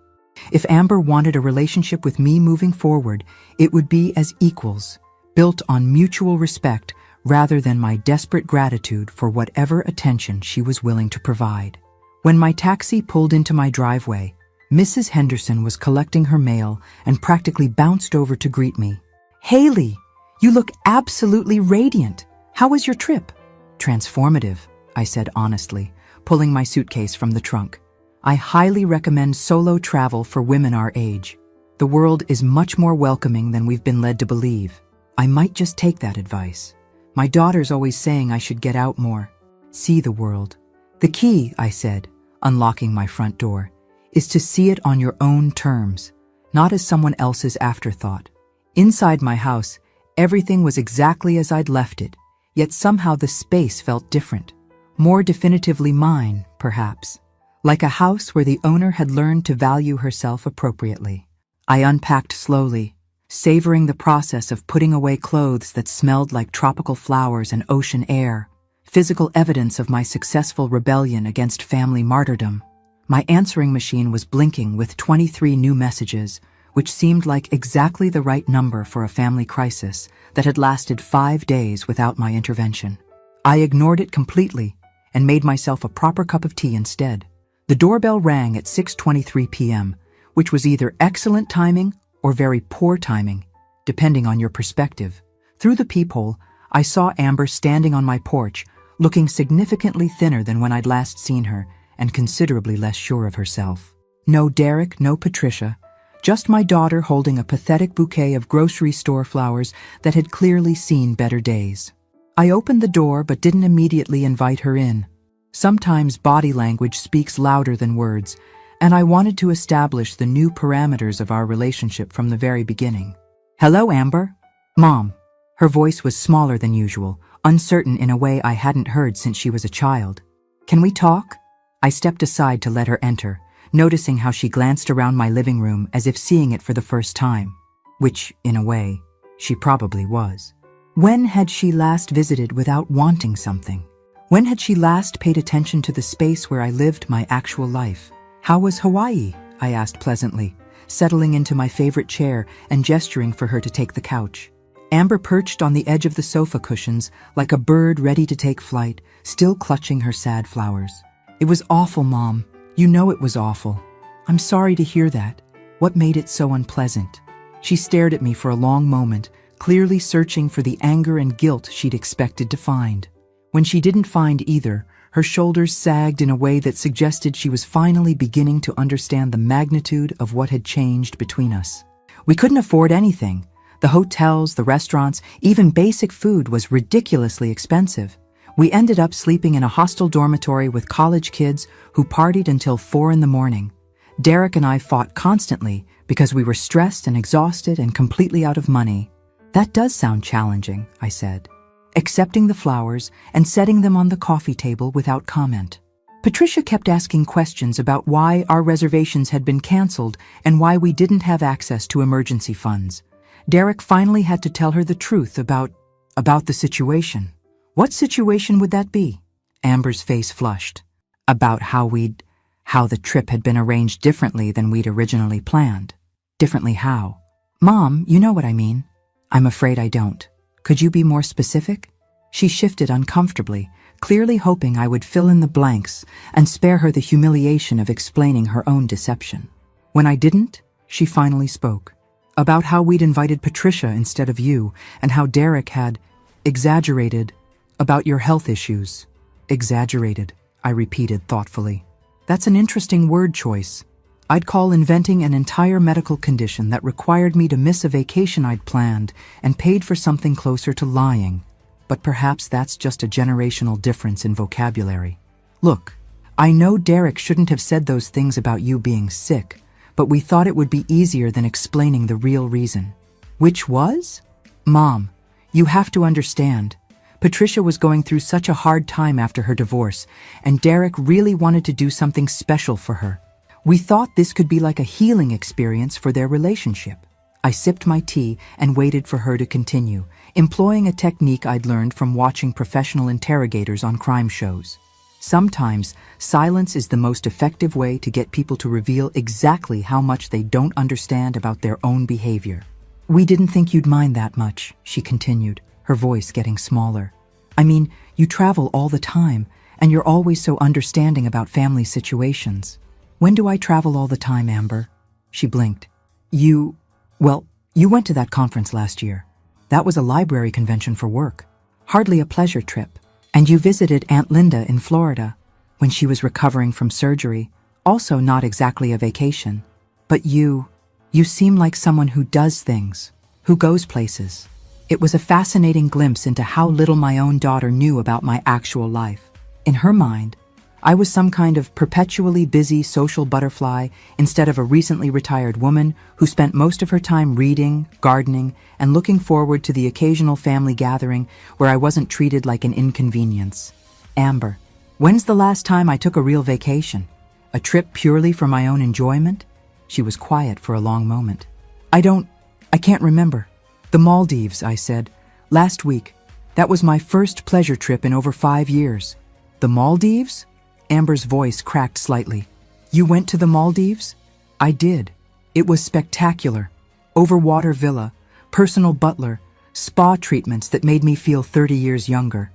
If Amber wanted a relationship with me moving forward, it would be as equals, built on mutual respect rather than my desperate gratitude for whatever attention she was willing to provide. When my taxi pulled into my driveway, Mrs. Henderson was collecting her mail and practically bounced over to greet me. "Haley, you look absolutely radiant. How was your trip?" "Transformative," I said honestly, pulling my suitcase from the trunk. "I highly recommend solo travel for women our age. The world is much more welcoming than we've been led to believe. I might just take that advice. My daughter's always saying I should get out more, see the world. The key," I said, unlocking my front door, "is to see it on your own terms, not as someone else's afterthought." Inside my house, everything was exactly as I'd left it, yet somehow the space felt different. More definitively mine, perhaps. Like a house where the owner had learned to value herself appropriately. I unpacked slowly, savoring the process of putting away clothes that smelled like tropical flowers and ocean air, physical evidence of my successful rebellion against family martyrdom. My answering machine was blinking with 23 new messages, which seemed like exactly the right number for a family crisis that had lasted 5 days without my intervention. I ignored it completely and made myself a proper cup of tea instead. The doorbell rang at 6:23 p.m., which was either excellent timing or very poor timing, depending on your perspective. Through the peephole, I saw Amber standing on my porch, looking significantly thinner than when I'd last seen her and considerably less sure of herself. No Derek, no Patricia, Just my daughter holding a pathetic bouquet of grocery store flowers that had clearly seen better days. I opened the door but didn't immediately invite her in. Sometimes body language speaks louder than words, and I wanted to establish the new parameters of our relationship from the very beginning. "Hello, Amber." "Mom." Her voice was smaller than usual, uncertain in a way I hadn't heard since she was a child. "Can we talk?" I stepped aside to let her enter, noticing how she glanced around my living room as if seeing it for the first time, which, in a way, she probably was. When had she last visited without wanting something? When had she last paid attention to the space where I lived my actual life? "How was Hawaii?" I asked pleasantly, settling into my favorite chair and gesturing for her to take the couch. Amber perched on the edge of the sofa cushions like a bird ready to take flight, still clutching her sad flowers. "It was awful, Mom. You know it was awful." "I'm sorry to hear that. What made it so unpleasant?" She stared at me for a long moment, clearly searching for the anger and guilt she'd expected to find. When she didn't find either, her shoulders sagged in a way that suggested she was finally beginning to understand the magnitude of what had changed between us. We couldn't afford anything. The hotels, the restaurants, even basic food was ridiculously expensive. We ended up sleeping in a hostel dormitory with college kids who partied until 4 in the morning. Derek and I fought constantly because we were stressed and exhausted and completely out of money. "That does sound challenging," I said, accepting the flowers and setting them on the coffee table without comment. Patricia kept asking questions about why our reservations had been canceled and why we didn't have access to emergency funds. Derek finally had to tell her the truth about the situation. "What situation would that be?" Amber's face flushed. "About how the trip had been arranged differently than we'd originally planned." "Differently how?" "Mom, you know what I mean." "I'm afraid I don't. Could you be more specific?" She shifted uncomfortably, clearly hoping I would fill in the blanks and spare her the humiliation of explaining her own deception. When I didn't, she finally spoke. "About how we'd invited Patricia instead of you, and how Derek had exaggerated about your health issues." "Exaggerated," I repeated thoughtfully. "That's an interesting word choice. I'd call inventing an entire medical condition that required me to miss a vacation I'd planned and paid for something closer to lying. But perhaps that's just a generational difference in vocabulary. Look, I know Derek shouldn't have said those things about you being sick, but we thought it would be easier than explaining the real reason." "Which was?" "Mom, you have to understand. Patricia was going through such a hard time after her divorce, and Derek really wanted to do something special for her. We thought this could be like a healing experience for their relationship." I sipped my tea and waited for her to continue, employing a technique I'd learned from watching professional interrogators on crime shows. Sometimes, silence is the most effective way to get people to reveal exactly how much they don't understand about their own behavior. "We didn't think you'd mind that much," she continued, her voice getting smaller. "I mean, you travel all the time, and you're always so understanding about family situations." "When do I travel all the time, Amber?" She blinked. You went to that conference last year. That was a library convention for work. Hardly a pleasure trip. And you visited Aunt Linda in Florida when she was recovering from surgery. Also not exactly a vacation. But you seem like someone who does things, who goes places. It was a fascinating glimpse into how little my own daughter knew about my actual life. In her mind, I was some kind of perpetually busy social butterfly instead of a recently retired woman who spent most of her time reading, gardening, and looking forward to the occasional family gathering where I wasn't treated like an inconvenience. "Amber, when's the last time I took a real vacation? A trip purely for my own enjoyment?" She was quiet for a long moment. I can't remember." "The Maldives," I said. "Last week. That was my first pleasure trip in over 5 years." "The Maldives?" Amber's voice cracked slightly. "You went to the Maldives?" "I did. It was spectacular. Overwater villa, personal butler, spa treatments that made me feel 30 years younger.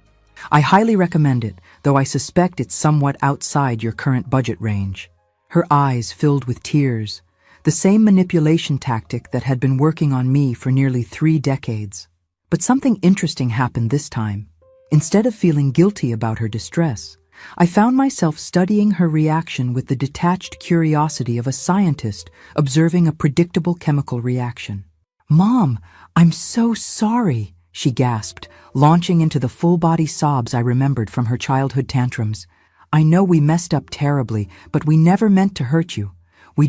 I highly recommend it, though I suspect it's somewhat outside your current budget range." Her eyes filled with tears, the same manipulation tactic that had been working on me for nearly 3 decades. But something interesting happened this time. Instead of feeling guilty about her distress, I found myself studying her reaction with the detached curiosity of a scientist observing a predictable chemical reaction. "Mom, I'm so sorry," she gasped, launching into the full-body sobs I remembered from her childhood tantrums. "I know we messed up terribly, but we never meant to hurt you. We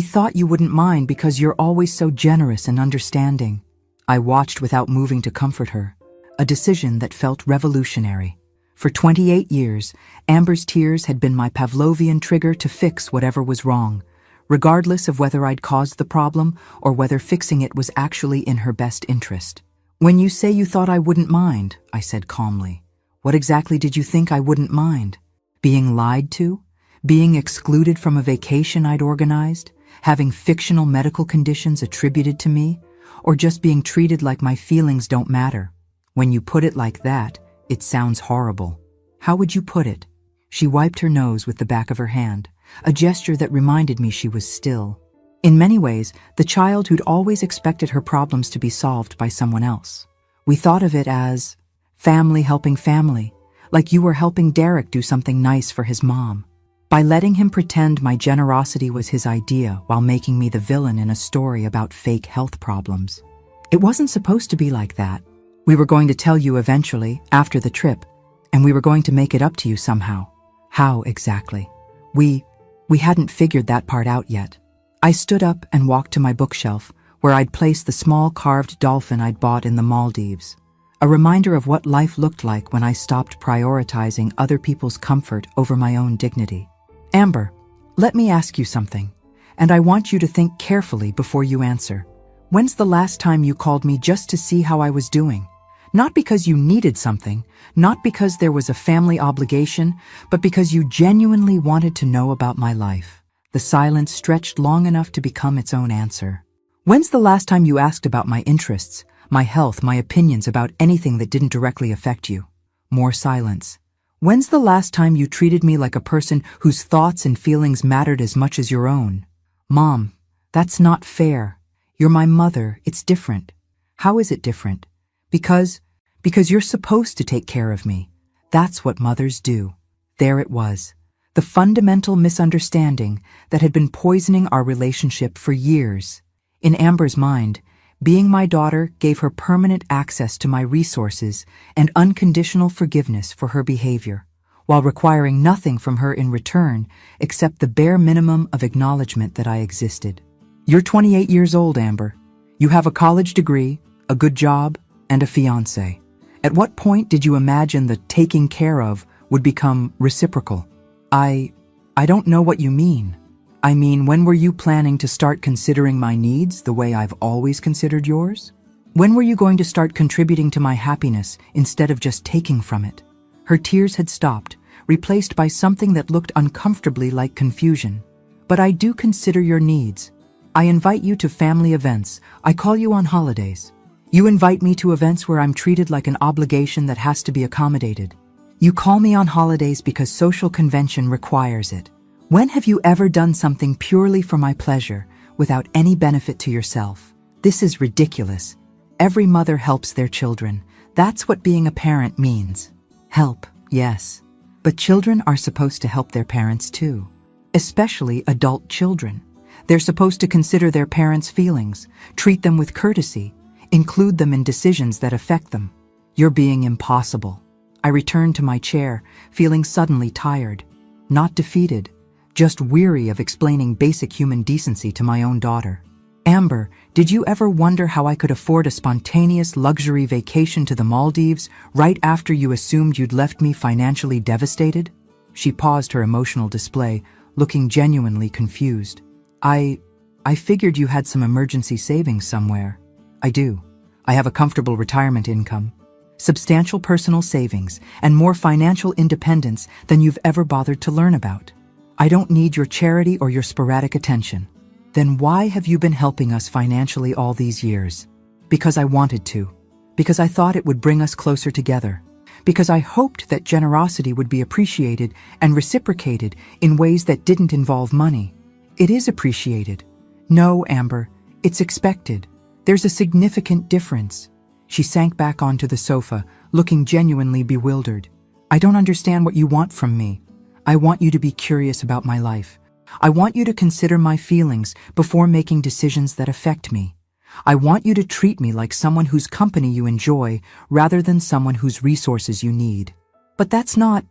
thought you wouldn't mind because you're always so generous and understanding." I watched without moving to comfort her, a decision that felt revolutionary. For 28 years, Amber's tears had been my Pavlovian trigger to fix whatever was wrong, regardless of whether I'd caused the problem or whether fixing it was actually in her best interest. "When you say you thought I wouldn't mind," I said calmly, "what exactly did you think I wouldn't mind? Being lied to? Being excluded from a vacation I'd organized? Having fictional medical conditions attributed to me? Or just being treated like my feelings don't matter? When you put it like that, it sounds horrible. How would you put it?" She wiped her nose with the back of her hand, a gesture that reminded me she was still. In many ways, the child who'd always expected her problems to be solved by someone else. We thought of it as family helping family, like you were helping Derek do something nice for his mom. By letting him pretend my generosity was his idea while making me the villain in a story about fake health problems. It wasn't supposed to be like that. We were going to tell you eventually, after the trip, and we were going to make it up to you somehow. How exactly? We hadn't figured that part out yet. I stood up and walked to my bookshelf, where I'd placed the small carved dolphin I'd bought in the Maldives, a reminder of what life looked like when I stopped prioritizing other people's comfort over my own dignity. "Amber, let me ask you something, and I want you to think carefully before you answer. When's the last time you called me just to see how I was doing? Not because you needed something, not because there was a family obligation, but because you genuinely wanted to know about my life." The silence stretched long enough to become its own answer. "When's the last time you asked about my interests, my health, my opinions about anything that didn't directly affect you?" More silence. "When's the last time you treated me like a person whose thoughts and feelings mattered as much as your own?" "Mom, that's not fair. You're my mother, it's different." "How is it different?" Because you're supposed to take care of me. That's what mothers do." There it was, the fundamental misunderstanding that had been poisoning our relationship for years. In Amber's mind, being my daughter gave her permanent access to my resources and unconditional forgiveness for her behavior, while requiring nothing from her in return except the bare minimum of acknowledgement that I existed. "You're 28 years old, Amber. You have a college degree, a good job, and a fiancé. At what point did you imagine the taking care of would become reciprocal?" I don't know what you mean. I mean, when were you planning to start considering my needs the way I've always considered yours? When were you going to start contributing to my happiness instead of just taking from it?" Her tears had stopped, replaced by something that looked uncomfortably like confusion. "But I do consider your needs. I invite you to family events. I call you on holidays. You invite me to events where I'm treated like an obligation that has to be accommodated. You call me on holidays because social convention requires it. When have you ever done something purely for my pleasure, without any benefit to yourself? This is ridiculous. Every mother helps their children. That's what being a parent means. Help, yes. But children are supposed to help their parents too. Especially adult children. They're supposed to consider their parents' feelings, treat them with courtesy, include them in decisions that affect them. You're being impossible." I returned to my chair, feeling suddenly tired. Not defeated, just weary of explaining basic human decency to my own daughter. "Amber, did you ever wonder how I could afford a spontaneous luxury vacation to the Maldives right after you assumed you'd left me financially devastated?" She paused her emotional display, looking genuinely confused. I figured you had some emergency savings somewhere." "I do. I have a comfortable retirement income, substantial personal savings, and more financial independence than you've ever bothered to learn about. I don't need your charity or your sporadic attention." "Then why have you been helping us financially all these years?" "Because I wanted to. Because I thought it would bring us closer together. Because I hoped that generosity would be appreciated and reciprocated in ways that didn't involve money. It is appreciated." "No, Amber, it's expected. There's a significant difference." She sank back onto the sofa, looking genuinely bewildered. I don't understand what you want from me. I want you to be curious about my life. I want you to consider my feelings before making decisions that affect me. I want you to treat me like someone whose company you enjoy rather than someone whose resources you need. But that's not,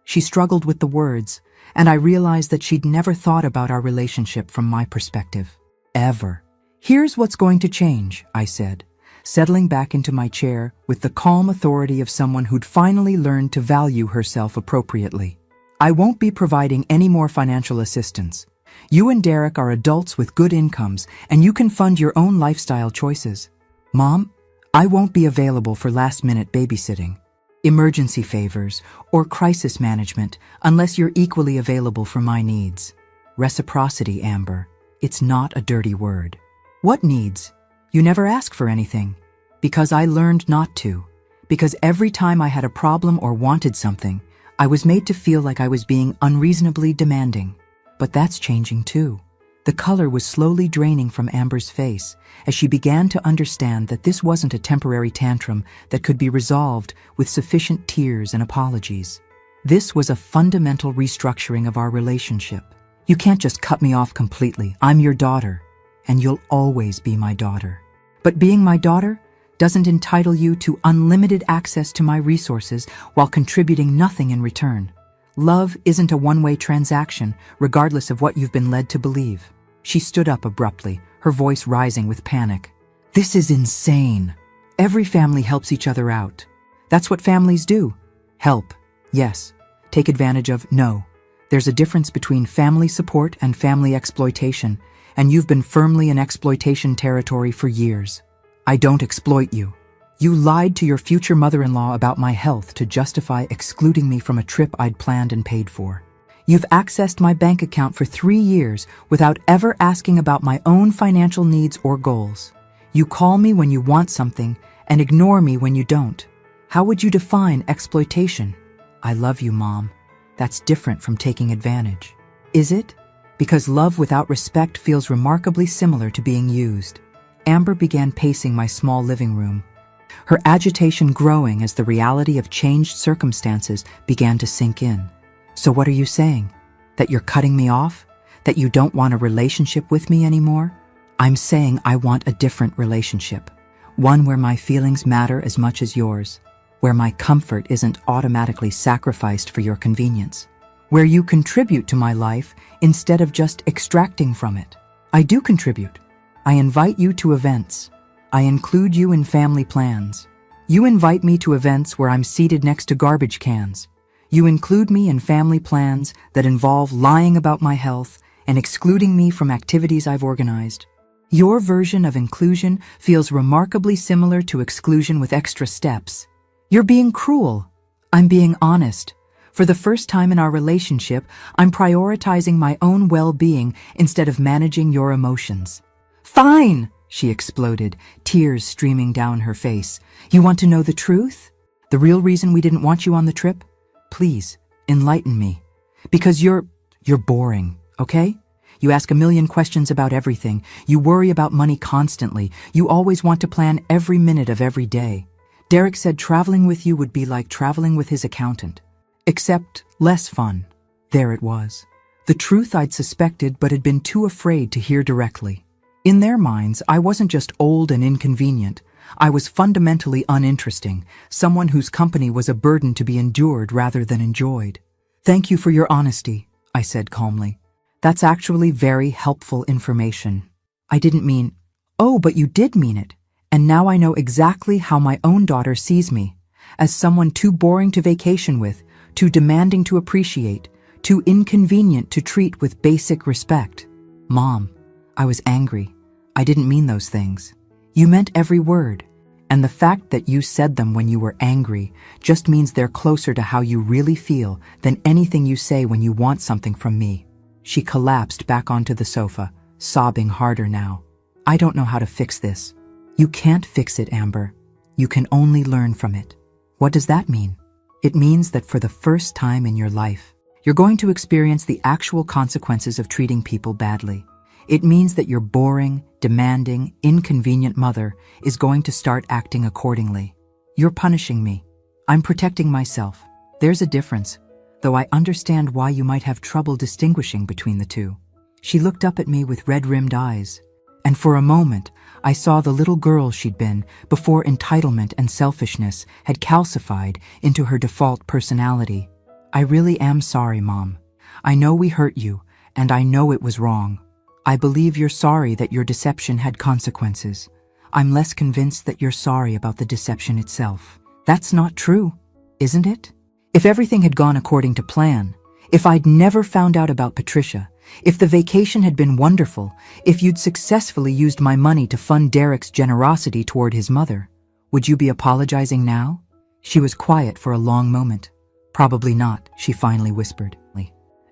she struggled with the words, and I realized that she'd never thought about our relationship from my perspective. Ever. Here's what's going to change, I said, settling back into my chair with the calm authority of someone who'd finally learned to value herself appropriately. I won't be providing any more financial assistance. You and Derek are adults with good incomes, and you can fund your own lifestyle choices. Mom, I won't be available for last-minute babysitting, emergency favors, or crisis management unless you're equally available for my needs. Reciprocity, Amber. It's not a dirty word. What needs? You never ask for anything. Because I learned not to. Because every time I had a problem or wanted something, I was made to feel like I was being unreasonably demanding. But that's changing too. The color was slowly draining from Amber's face as she began to understand that this wasn't a temporary tantrum that could be resolved with sufficient tears and apologies. This was a fundamental restructuring of our relationship. You can't just cut me off completely. I'm your daughter, and you'll always be my daughter. But being my daughter doesn't entitle you to unlimited access to my resources while contributing nothing in return. Love isn't a one-way transaction, regardless of what you've been led to believe. She stood up abruptly, her voice rising with panic. This is insane. Every family helps each other out. That's what families do. Help, yes. Take advantage of, no. There's a difference between family support and family exploitation, and you've been firmly in exploitation territory for years. I don't exploit you. You lied to your future mother-in-law about my health to justify excluding me from a trip I'd planned and paid for. You've accessed my bank account for 3 years without ever asking about my own financial needs or goals. You call me when you want something and ignore me when you don't. How would you define exploitation? I love you, Mom. That's different from taking advantage. Is it? Because love without respect feels remarkably similar to being used. Amber began pacing my small living room, her agitation growing as the reality of changed circumstances began to sink in. So what are you saying? That you're cutting me off? That you don't want a relationship with me anymore? I'm saying I want a different relationship. One where my feelings matter as much as yours. Where my comfort isn't automatically sacrificed for your convenience. Where you contribute to my life instead of just extracting from it. I do contribute. I invite you to events. I include you in family plans. You invite me to events where I'm seated next to garbage cans. You include me in family plans that involve lying about my health and excluding me from activities I've organized. Your version of inclusion feels remarkably similar to exclusion with extra steps. You're being cruel. I'm being honest. For the first time in our relationship, I'm prioritizing my own well-being instead of managing your emotions. Fine! She exploded, tears streaming down her face. You want to know the truth? The real reason we didn't want you on the trip? Please, enlighten me. Because you're boring, okay? You ask a million questions about everything. You worry about money constantly. You always want to plan every minute of every day. Derek said traveling with you would be like traveling with his accountant. Except less fun. There it was. The truth I'd suspected but had been too afraid to hear directly. In their minds, I wasn't just old and inconvenient. I was fundamentally uninteresting, someone whose company was a burden to be endured rather than enjoyed. Thank you for your honesty, I said calmly. That's actually very helpful information. I didn't mean, oh, but you did mean it. And now I know exactly how my own daughter sees me, as someone too boring to vacation with, too demanding to appreciate, too inconvenient to treat with basic respect. Mom, I was angry. I didn't mean those things. You meant every word. And the fact that you said them when you were angry just means they're closer to how you really feel than anything you say when you want something from me. She collapsed back onto the sofa, sobbing harder now. I don't know how to fix this. You can't fix it, Amber. You can only learn from it. What does that mean? It means that for the first time in your life, you're going to experience the actual consequences of treating people badly. It means that your boring, demanding, inconvenient mother is going to start acting accordingly. You're punishing me. I'm protecting myself. There's a difference, though I understand why you might have trouble distinguishing between the two. She looked up at me with red-rimmed eyes, and for a moment, I saw the little girl she'd been before entitlement and selfishness had calcified into her default personality. I really am sorry, Mom. I know we hurt you, and I know it was wrong. I believe you're sorry that your deception had consequences. I'm less convinced that you're sorry about the deception itself. That's not true, isn't it? If everything had gone according to plan, if I'd never found out about Patricia, if the vacation had been wonderful, if you'd successfully used my money to fund Derek's generosity toward his mother, would you be apologizing now? She was quiet for a long moment. Probably not, she finally whispered.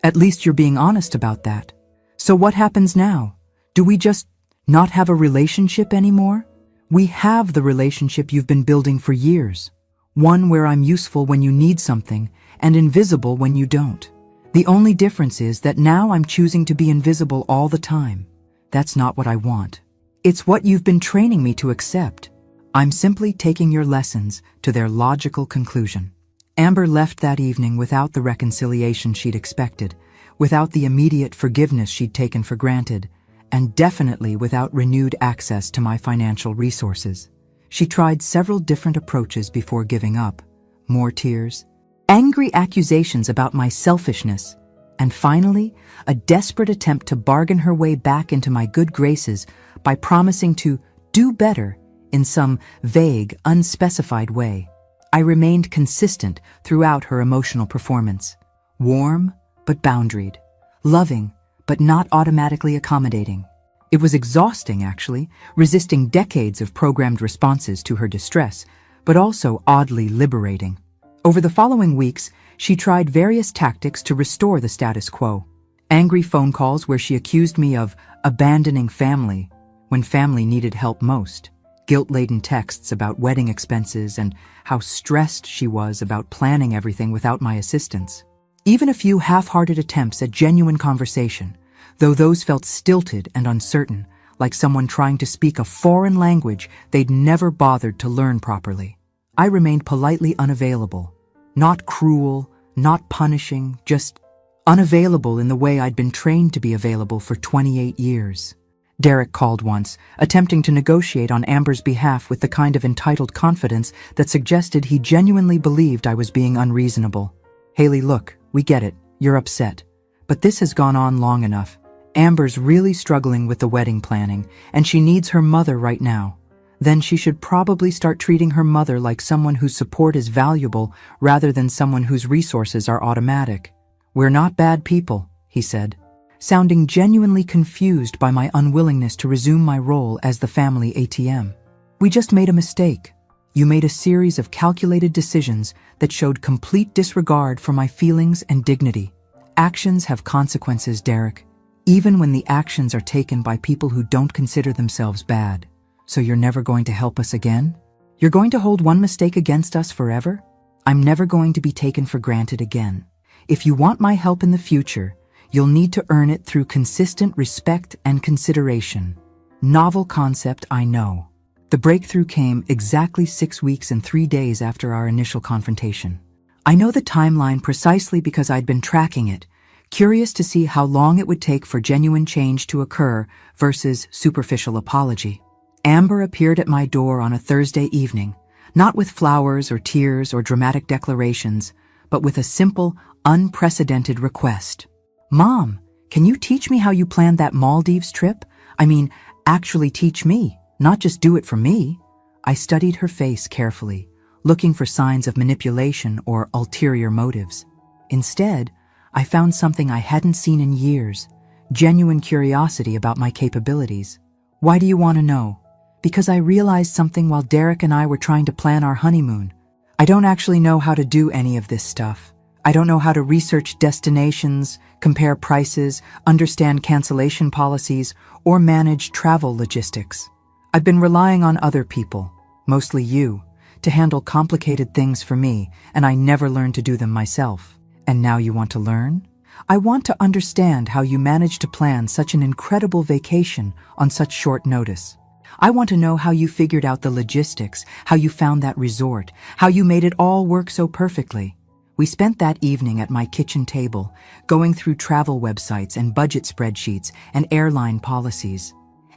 At least you're being honest about that. So what happens now? Do we just not have a relationship anymore? We have the relationship you've been building for years. One where I'm useful when you need something and invisible when you don't. The only difference is that now I'm choosing to be invisible all the time. That's not what I want. It's what you've been training me to accept. I'm simply taking your lessons to their logical conclusion. Amber left that evening without the reconciliation she'd expected, without the immediate forgiveness she'd taken for granted, and definitely without renewed access to my financial resources. She tried several different approaches before giving up. More tears, angry accusations about my selfishness, and finally, a desperate attempt to bargain her way back into my good graces by promising to do better in some vague, unspecified way. I remained consistent throughout her emotional performance. Warm, but boundaried. Loving, but not automatically accommodating. It was exhausting, actually, resisting decades of programmed responses to her distress, but also oddly liberating. Over the following weeks, she tried various tactics to restore the status quo. Angry phone calls where she accused me of abandoning family when family needed help most. Guilt-laden texts about wedding expenses and how stressed she was about planning everything without my assistance. Even a few half-hearted attempts at genuine conversation, though those felt stilted and uncertain, like someone trying to speak a foreign language they'd never bothered to learn properly. I remained politely unavailable. Not cruel, not punishing, just unavailable in the way I'd been trained to be available for 28 years. Derek called once, attempting to negotiate on Amber's behalf with the kind of entitled confidence that suggested he genuinely believed I was being unreasonable. Haley, look, we get it. You're upset. But this has gone on long enough. Amber's really struggling with the wedding planning, and she needs her mother right now. Then she should probably start treating her mother like someone whose support is valuable rather than someone whose resources are automatic. We're not bad people, he said, sounding genuinely confused by my unwillingness to resume my role as the family ATM. We just made a mistake. You made a series of calculated decisions that showed complete disregard for my feelings and dignity. Actions have consequences, Derek, even when the actions are taken by people who don't consider themselves bad. So you're never going to help us again? You're going to hold one mistake against us forever? I'm never going to be taken for granted again. If you want my help in the future, you'll need to earn it through consistent respect and consideration. Novel concept, I know. The breakthrough came exactly 6 weeks and 3 days after our initial confrontation. I know the timeline precisely because I'd been tracking it, curious to see how long it would take for genuine change to occur versus superficial apology. Amber appeared at my door on a Thursday evening, not with flowers or tears or dramatic declarations, but with a simple, unprecedented request. Mom, can you teach me how you planned that Maldives trip? I mean, actually teach me, not just do it for me. I studied her face carefully, looking for signs of manipulation or ulterior motives. Instead, I found something I hadn't seen in years, genuine curiosity about my capabilities. Why do you want to know? Because I realized something while Derek and I were trying to plan our honeymoon. I don't actually know how to do any of this stuff. I don't know how to research destinations, compare prices, understand cancellation policies, or manage travel logistics. I've been relying on other people, mostly you, to handle complicated things for me, and I never learned to do them myself. And now you want to learn? I want to understand how you managed to plan such an incredible vacation on such short notice. I want to know how you figured out the logistics, how you found that resort, how you made it all work so perfectly. We spent that evening at my kitchen table, going through travel websites and budget spreadsheets and airline policies.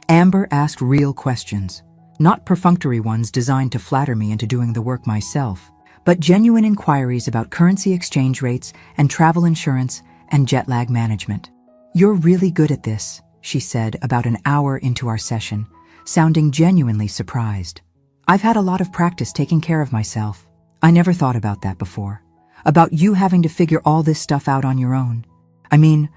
Amber asked real questions, not perfunctory ones designed to flatter me into doing the work myself, but genuine inquiries about currency exchange rates and travel insurance and jet lag management. "You're really good at this," she said about an hour into our session, sounding genuinely surprised. "I've had a lot of practice taking care of myself. I never thought about that before. About you having to figure all this stuff out on your own. I mean,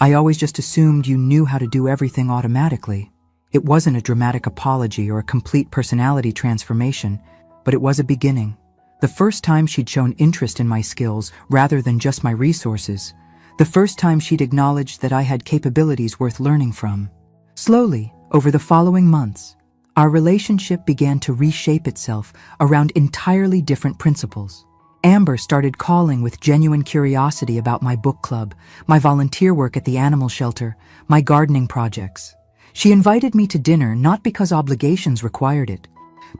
I always just assumed you knew how to do everything automatically." It wasn't a dramatic apology or a complete personality transformation, but it was a beginning. The first time she'd shown interest in my skills rather than just my resources. The first time she'd acknowledged that I had capabilities worth learning from. Slowly, over the following months, our relationship began to reshape itself around entirely different principles. Amber started calling with genuine curiosity about my book club, my volunteer work at the animal shelter, my gardening projects. She invited me to dinner not because obligations required it,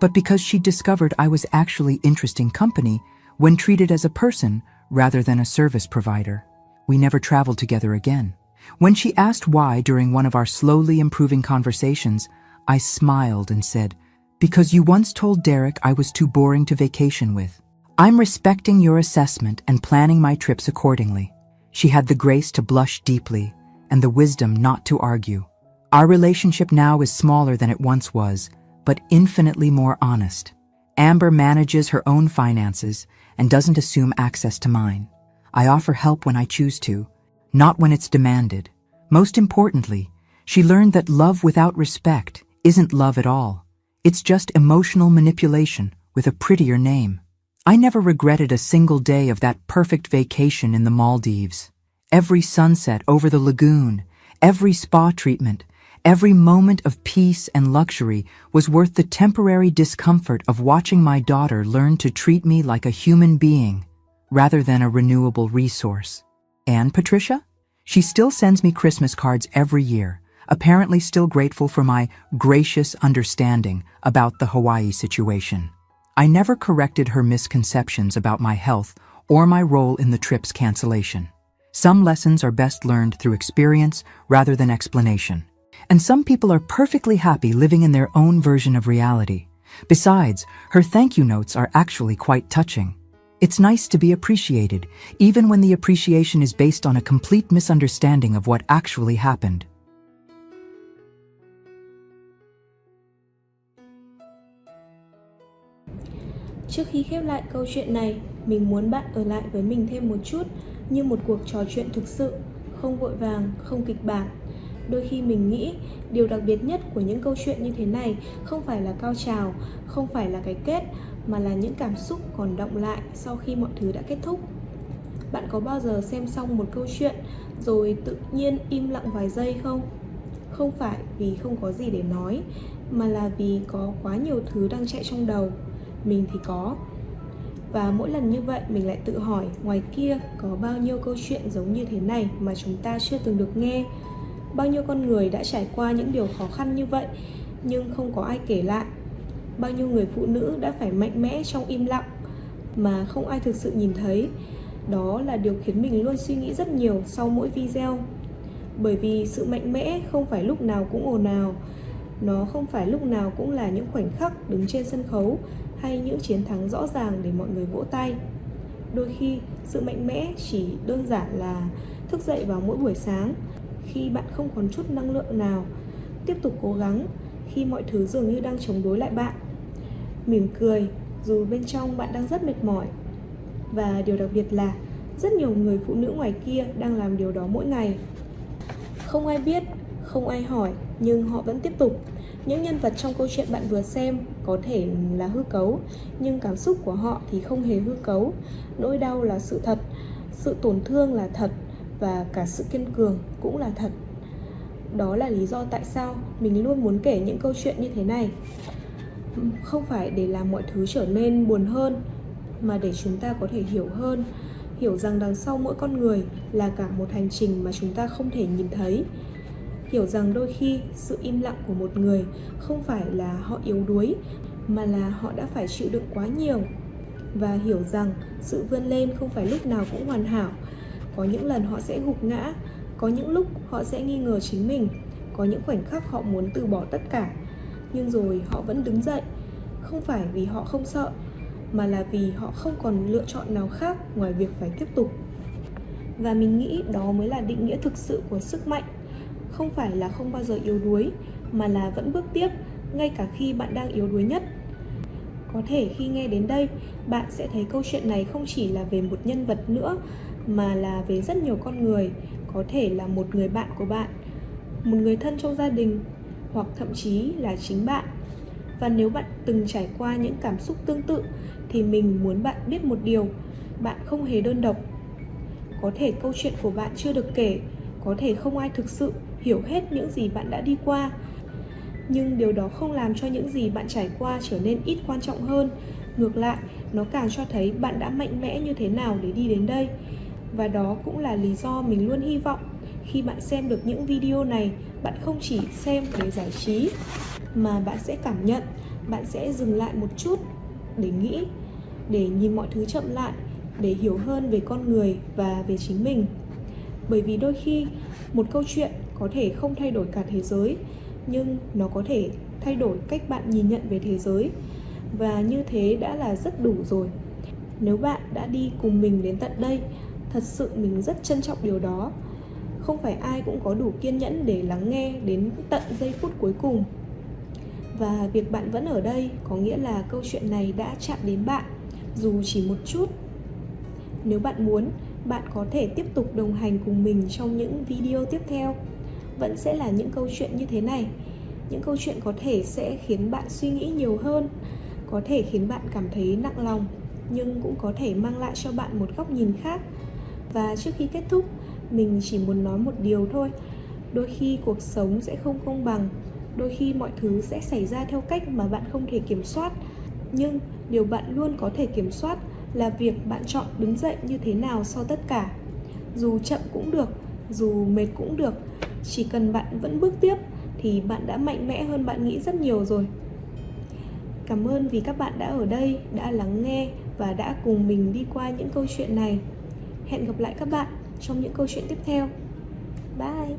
but because she discovered I was actually interesting company when treated as a person rather than a service provider. We never traveled together again. When she asked why during one of our slowly improving conversations, I smiled and said, "Because you once told Derek I was too boring to vacation with. I'm respecting your assessment and planning my trips accordingly." She had the grace to blush deeply and the wisdom not to argue. Our relationship now is smaller than it once was, but infinitely more honest. Amber manages her own finances and doesn't assume access to mine. I offer help when I choose to, not when it's demanded. Most importantly, she learned that love without respect isn't love at all. It's just emotional manipulation with a prettier name. I never regretted a single day of that perfect vacation in the Maldives. Every sunset over the lagoon, every spa treatment, every moment of peace and luxury was worth the temporary discomfort of watching my daughter learn to treat me like a human being rather than a renewable resource. And Patricia? She still sends me Christmas cards every year, apparently still grateful for my gracious understanding about the Hawaii situation. I never corrected her misconceptions about my health or my role in the trip's cancellation. Some lessons are best learned through experience rather than explanation. And some people are perfectly happy living in their own version of reality. Besides, her thank you notes are actually quite touching. It's nice to be appreciated, even when the appreciation is based on a complete misunderstanding of what actually happened. Trước khi khép lại câu chuyện này, mình muốn bạn ở lại với mình thêm một chút, như một cuộc trò chuyện thực sự, không vội vàng, không kịch bản. Đôi khi mình nghĩ điều đặc biệt nhất của những câu chuyện như thế này không phải là cao trào, không phải là cái kết, mà là những cảm xúc còn đọng lại sau khi mọi thứ đã kết thúc. Bạn có bao giờ xem xong một câu chuyện rồi tự nhiên im lặng vài giây không? Không phải vì không có gì để nói, mà là vì có quá nhiều thứ đang chạy trong đầu. Mình thì có. Và mỗi lần như vậy mình lại tự hỏi ngoài kia có bao nhiêu câu chuyện giống như thế này mà chúng ta chưa từng được nghe. Bao nhiêu con người đã trải qua những điều khó khăn như vậy nhưng không có ai kể lại. Bao nhiêu người phụ nữ đã phải mạnh mẽ trong im lặng mà không ai thực sự nhìn thấy. Đó là điều khiến mình luôn suy nghĩ rất nhiều sau mỗi video. Bởi vì sự mạnh mẽ không phải lúc nào cũng ồn ào. Nó không phải lúc nào cũng là những khoảnh khắc đứng trên sân khấu hay những chiến thắng rõ ràng để mọi người vỗ tay. Đôi khi sự mạnh mẽ chỉ đơn giản là thức dậy vào mỗi buổi sáng khi bạn không còn chút năng lượng nào, tiếp tục cố gắng khi mọi thứ dường như đang chống đối lại bạn, mỉm cười dù bên trong bạn đang rất mệt mỏi. Và điều đặc biệt là rất nhiều người phụ nữ ngoài kia đang làm điều đó mỗi ngày. Không ai biết, không ai hỏi, nhưng họ vẫn tiếp tục. Những nhân vật trong câu chuyện bạn vừa xem có thể là hư cấu, nhưng cảm xúc của họ thì không hề hư cấu. Nỗi đau là sự thật, sự tổn thương là thật, và cả sự kiên cường cũng là thật. Đó là lý do tại sao mình luôn muốn kể những câu chuyện như thế này. Không phải để làm mọi thứ trở nên buồn hơn, mà để chúng ta có thể hiểu hơn, hiểu rằng đằng sau mỗi con người là cả một hành trình mà chúng ta không thể nhìn thấy. Hiểu rằng đôi khi sự im lặng của một người không phải là họ yếu đuối, mà là họ đã phải chịu đựng quá nhiều. Và hiểu rằng sự vươn lên không phải lúc nào cũng hoàn hảo. Có những lần họ sẽ gục ngã, có những lúc họ sẽ nghi ngờ chính mình, có những khoảnh khắc họ muốn từ bỏ tất cả. Nhưng rồi họ vẫn đứng dậy, không phải vì họ không sợ, mà là vì họ không còn lựa chọn nào khác ngoài việc phải tiếp tục. Và mình nghĩ đó mới là định nghĩa thực sự của sức mạnh. Không phải là không bao giờ yếu đuối, mà là vẫn bước tiếp, ngay cả khi bạn đang yếu đuối nhất. Có thể khi nghe đến đây, bạn sẽ thấy câu chuyện này không chỉ là về một nhân vật nữa, mà là về rất nhiều con người. Có thể là một người bạn của bạn, một người thân trong gia đình, hoặc thậm chí là chính bạn. Và nếu bạn từng trải qua những cảm xúc tương tự, thì mình muốn bạn biết một điều: bạn không hề đơn độc. Có thể câu chuyện của bạn chưa được kể, có thể không ai thực sự hiểu hết những gì bạn đã đi qua, nhưng điều đó không làm cho những gì bạn trải qua trở nên ít quan trọng hơn. Ngược lại, nó càng cho thấy bạn đã mạnh mẽ như thế nào để đi đến đây. Và đó cũng là lý do mình luôn hy vọng khi bạn xem được những video này, bạn không chỉ xem để giải trí, mà bạn sẽ cảm nhận, bạn sẽ dừng lại một chút để nghĩ, để nhìn mọi thứ chậm lại, để hiểu hơn về con người và về chính mình. Bởi vì đôi khi một câu chuyện có thể không thay đổi cả thế giới, nhưng nó có thể thay đổi cách bạn nhìn nhận về thế giới. Và như thế đã là rất đủ rồi. Nếu bạn đã đi cùng mình đến tận đây, thật sự mình rất trân trọng điều đó. Không phải ai cũng có đủ kiên nhẫn để lắng nghe đến tận giây phút cuối cùng. Và việc bạn vẫn ở đây có nghĩa là câu chuyện này đã chạm đến bạn, dù chỉ một chút. Nếu bạn muốn, bạn có thể tiếp tục đồng hành cùng mình trong những video tiếp theo. Vẫn sẽ là những câu chuyện như thế này. Những câu chuyện có thể sẽ khiến bạn suy nghĩ nhiều hơn, có thể khiến bạn cảm thấy nặng lòng, nhưng cũng có thể mang lại cho bạn một góc nhìn khác. Và trước khi kết thúc, mình chỉ muốn nói một điều thôi. Đôi khi cuộc sống sẽ không công bằng, đôi khi mọi thứ sẽ xảy ra theo cách mà bạn không thể kiểm soát. Nhưng điều bạn luôn có thể kiểm soát là việc bạn chọn đứng dậy như thế nào sau tất cả. Dù chậm cũng được, dù mệt cũng được, chỉ cần bạn vẫn bước tiếp thì bạn đã mạnh mẽ hơn bạn nghĩ rất nhiều rồi. Cảm ơn vì các bạn đã ở đây, đã lắng nghe và đã cùng mình đi qua những câu chuyện này. Hẹn gặp lại các bạn trong những câu chuyện tiếp theo. Bye!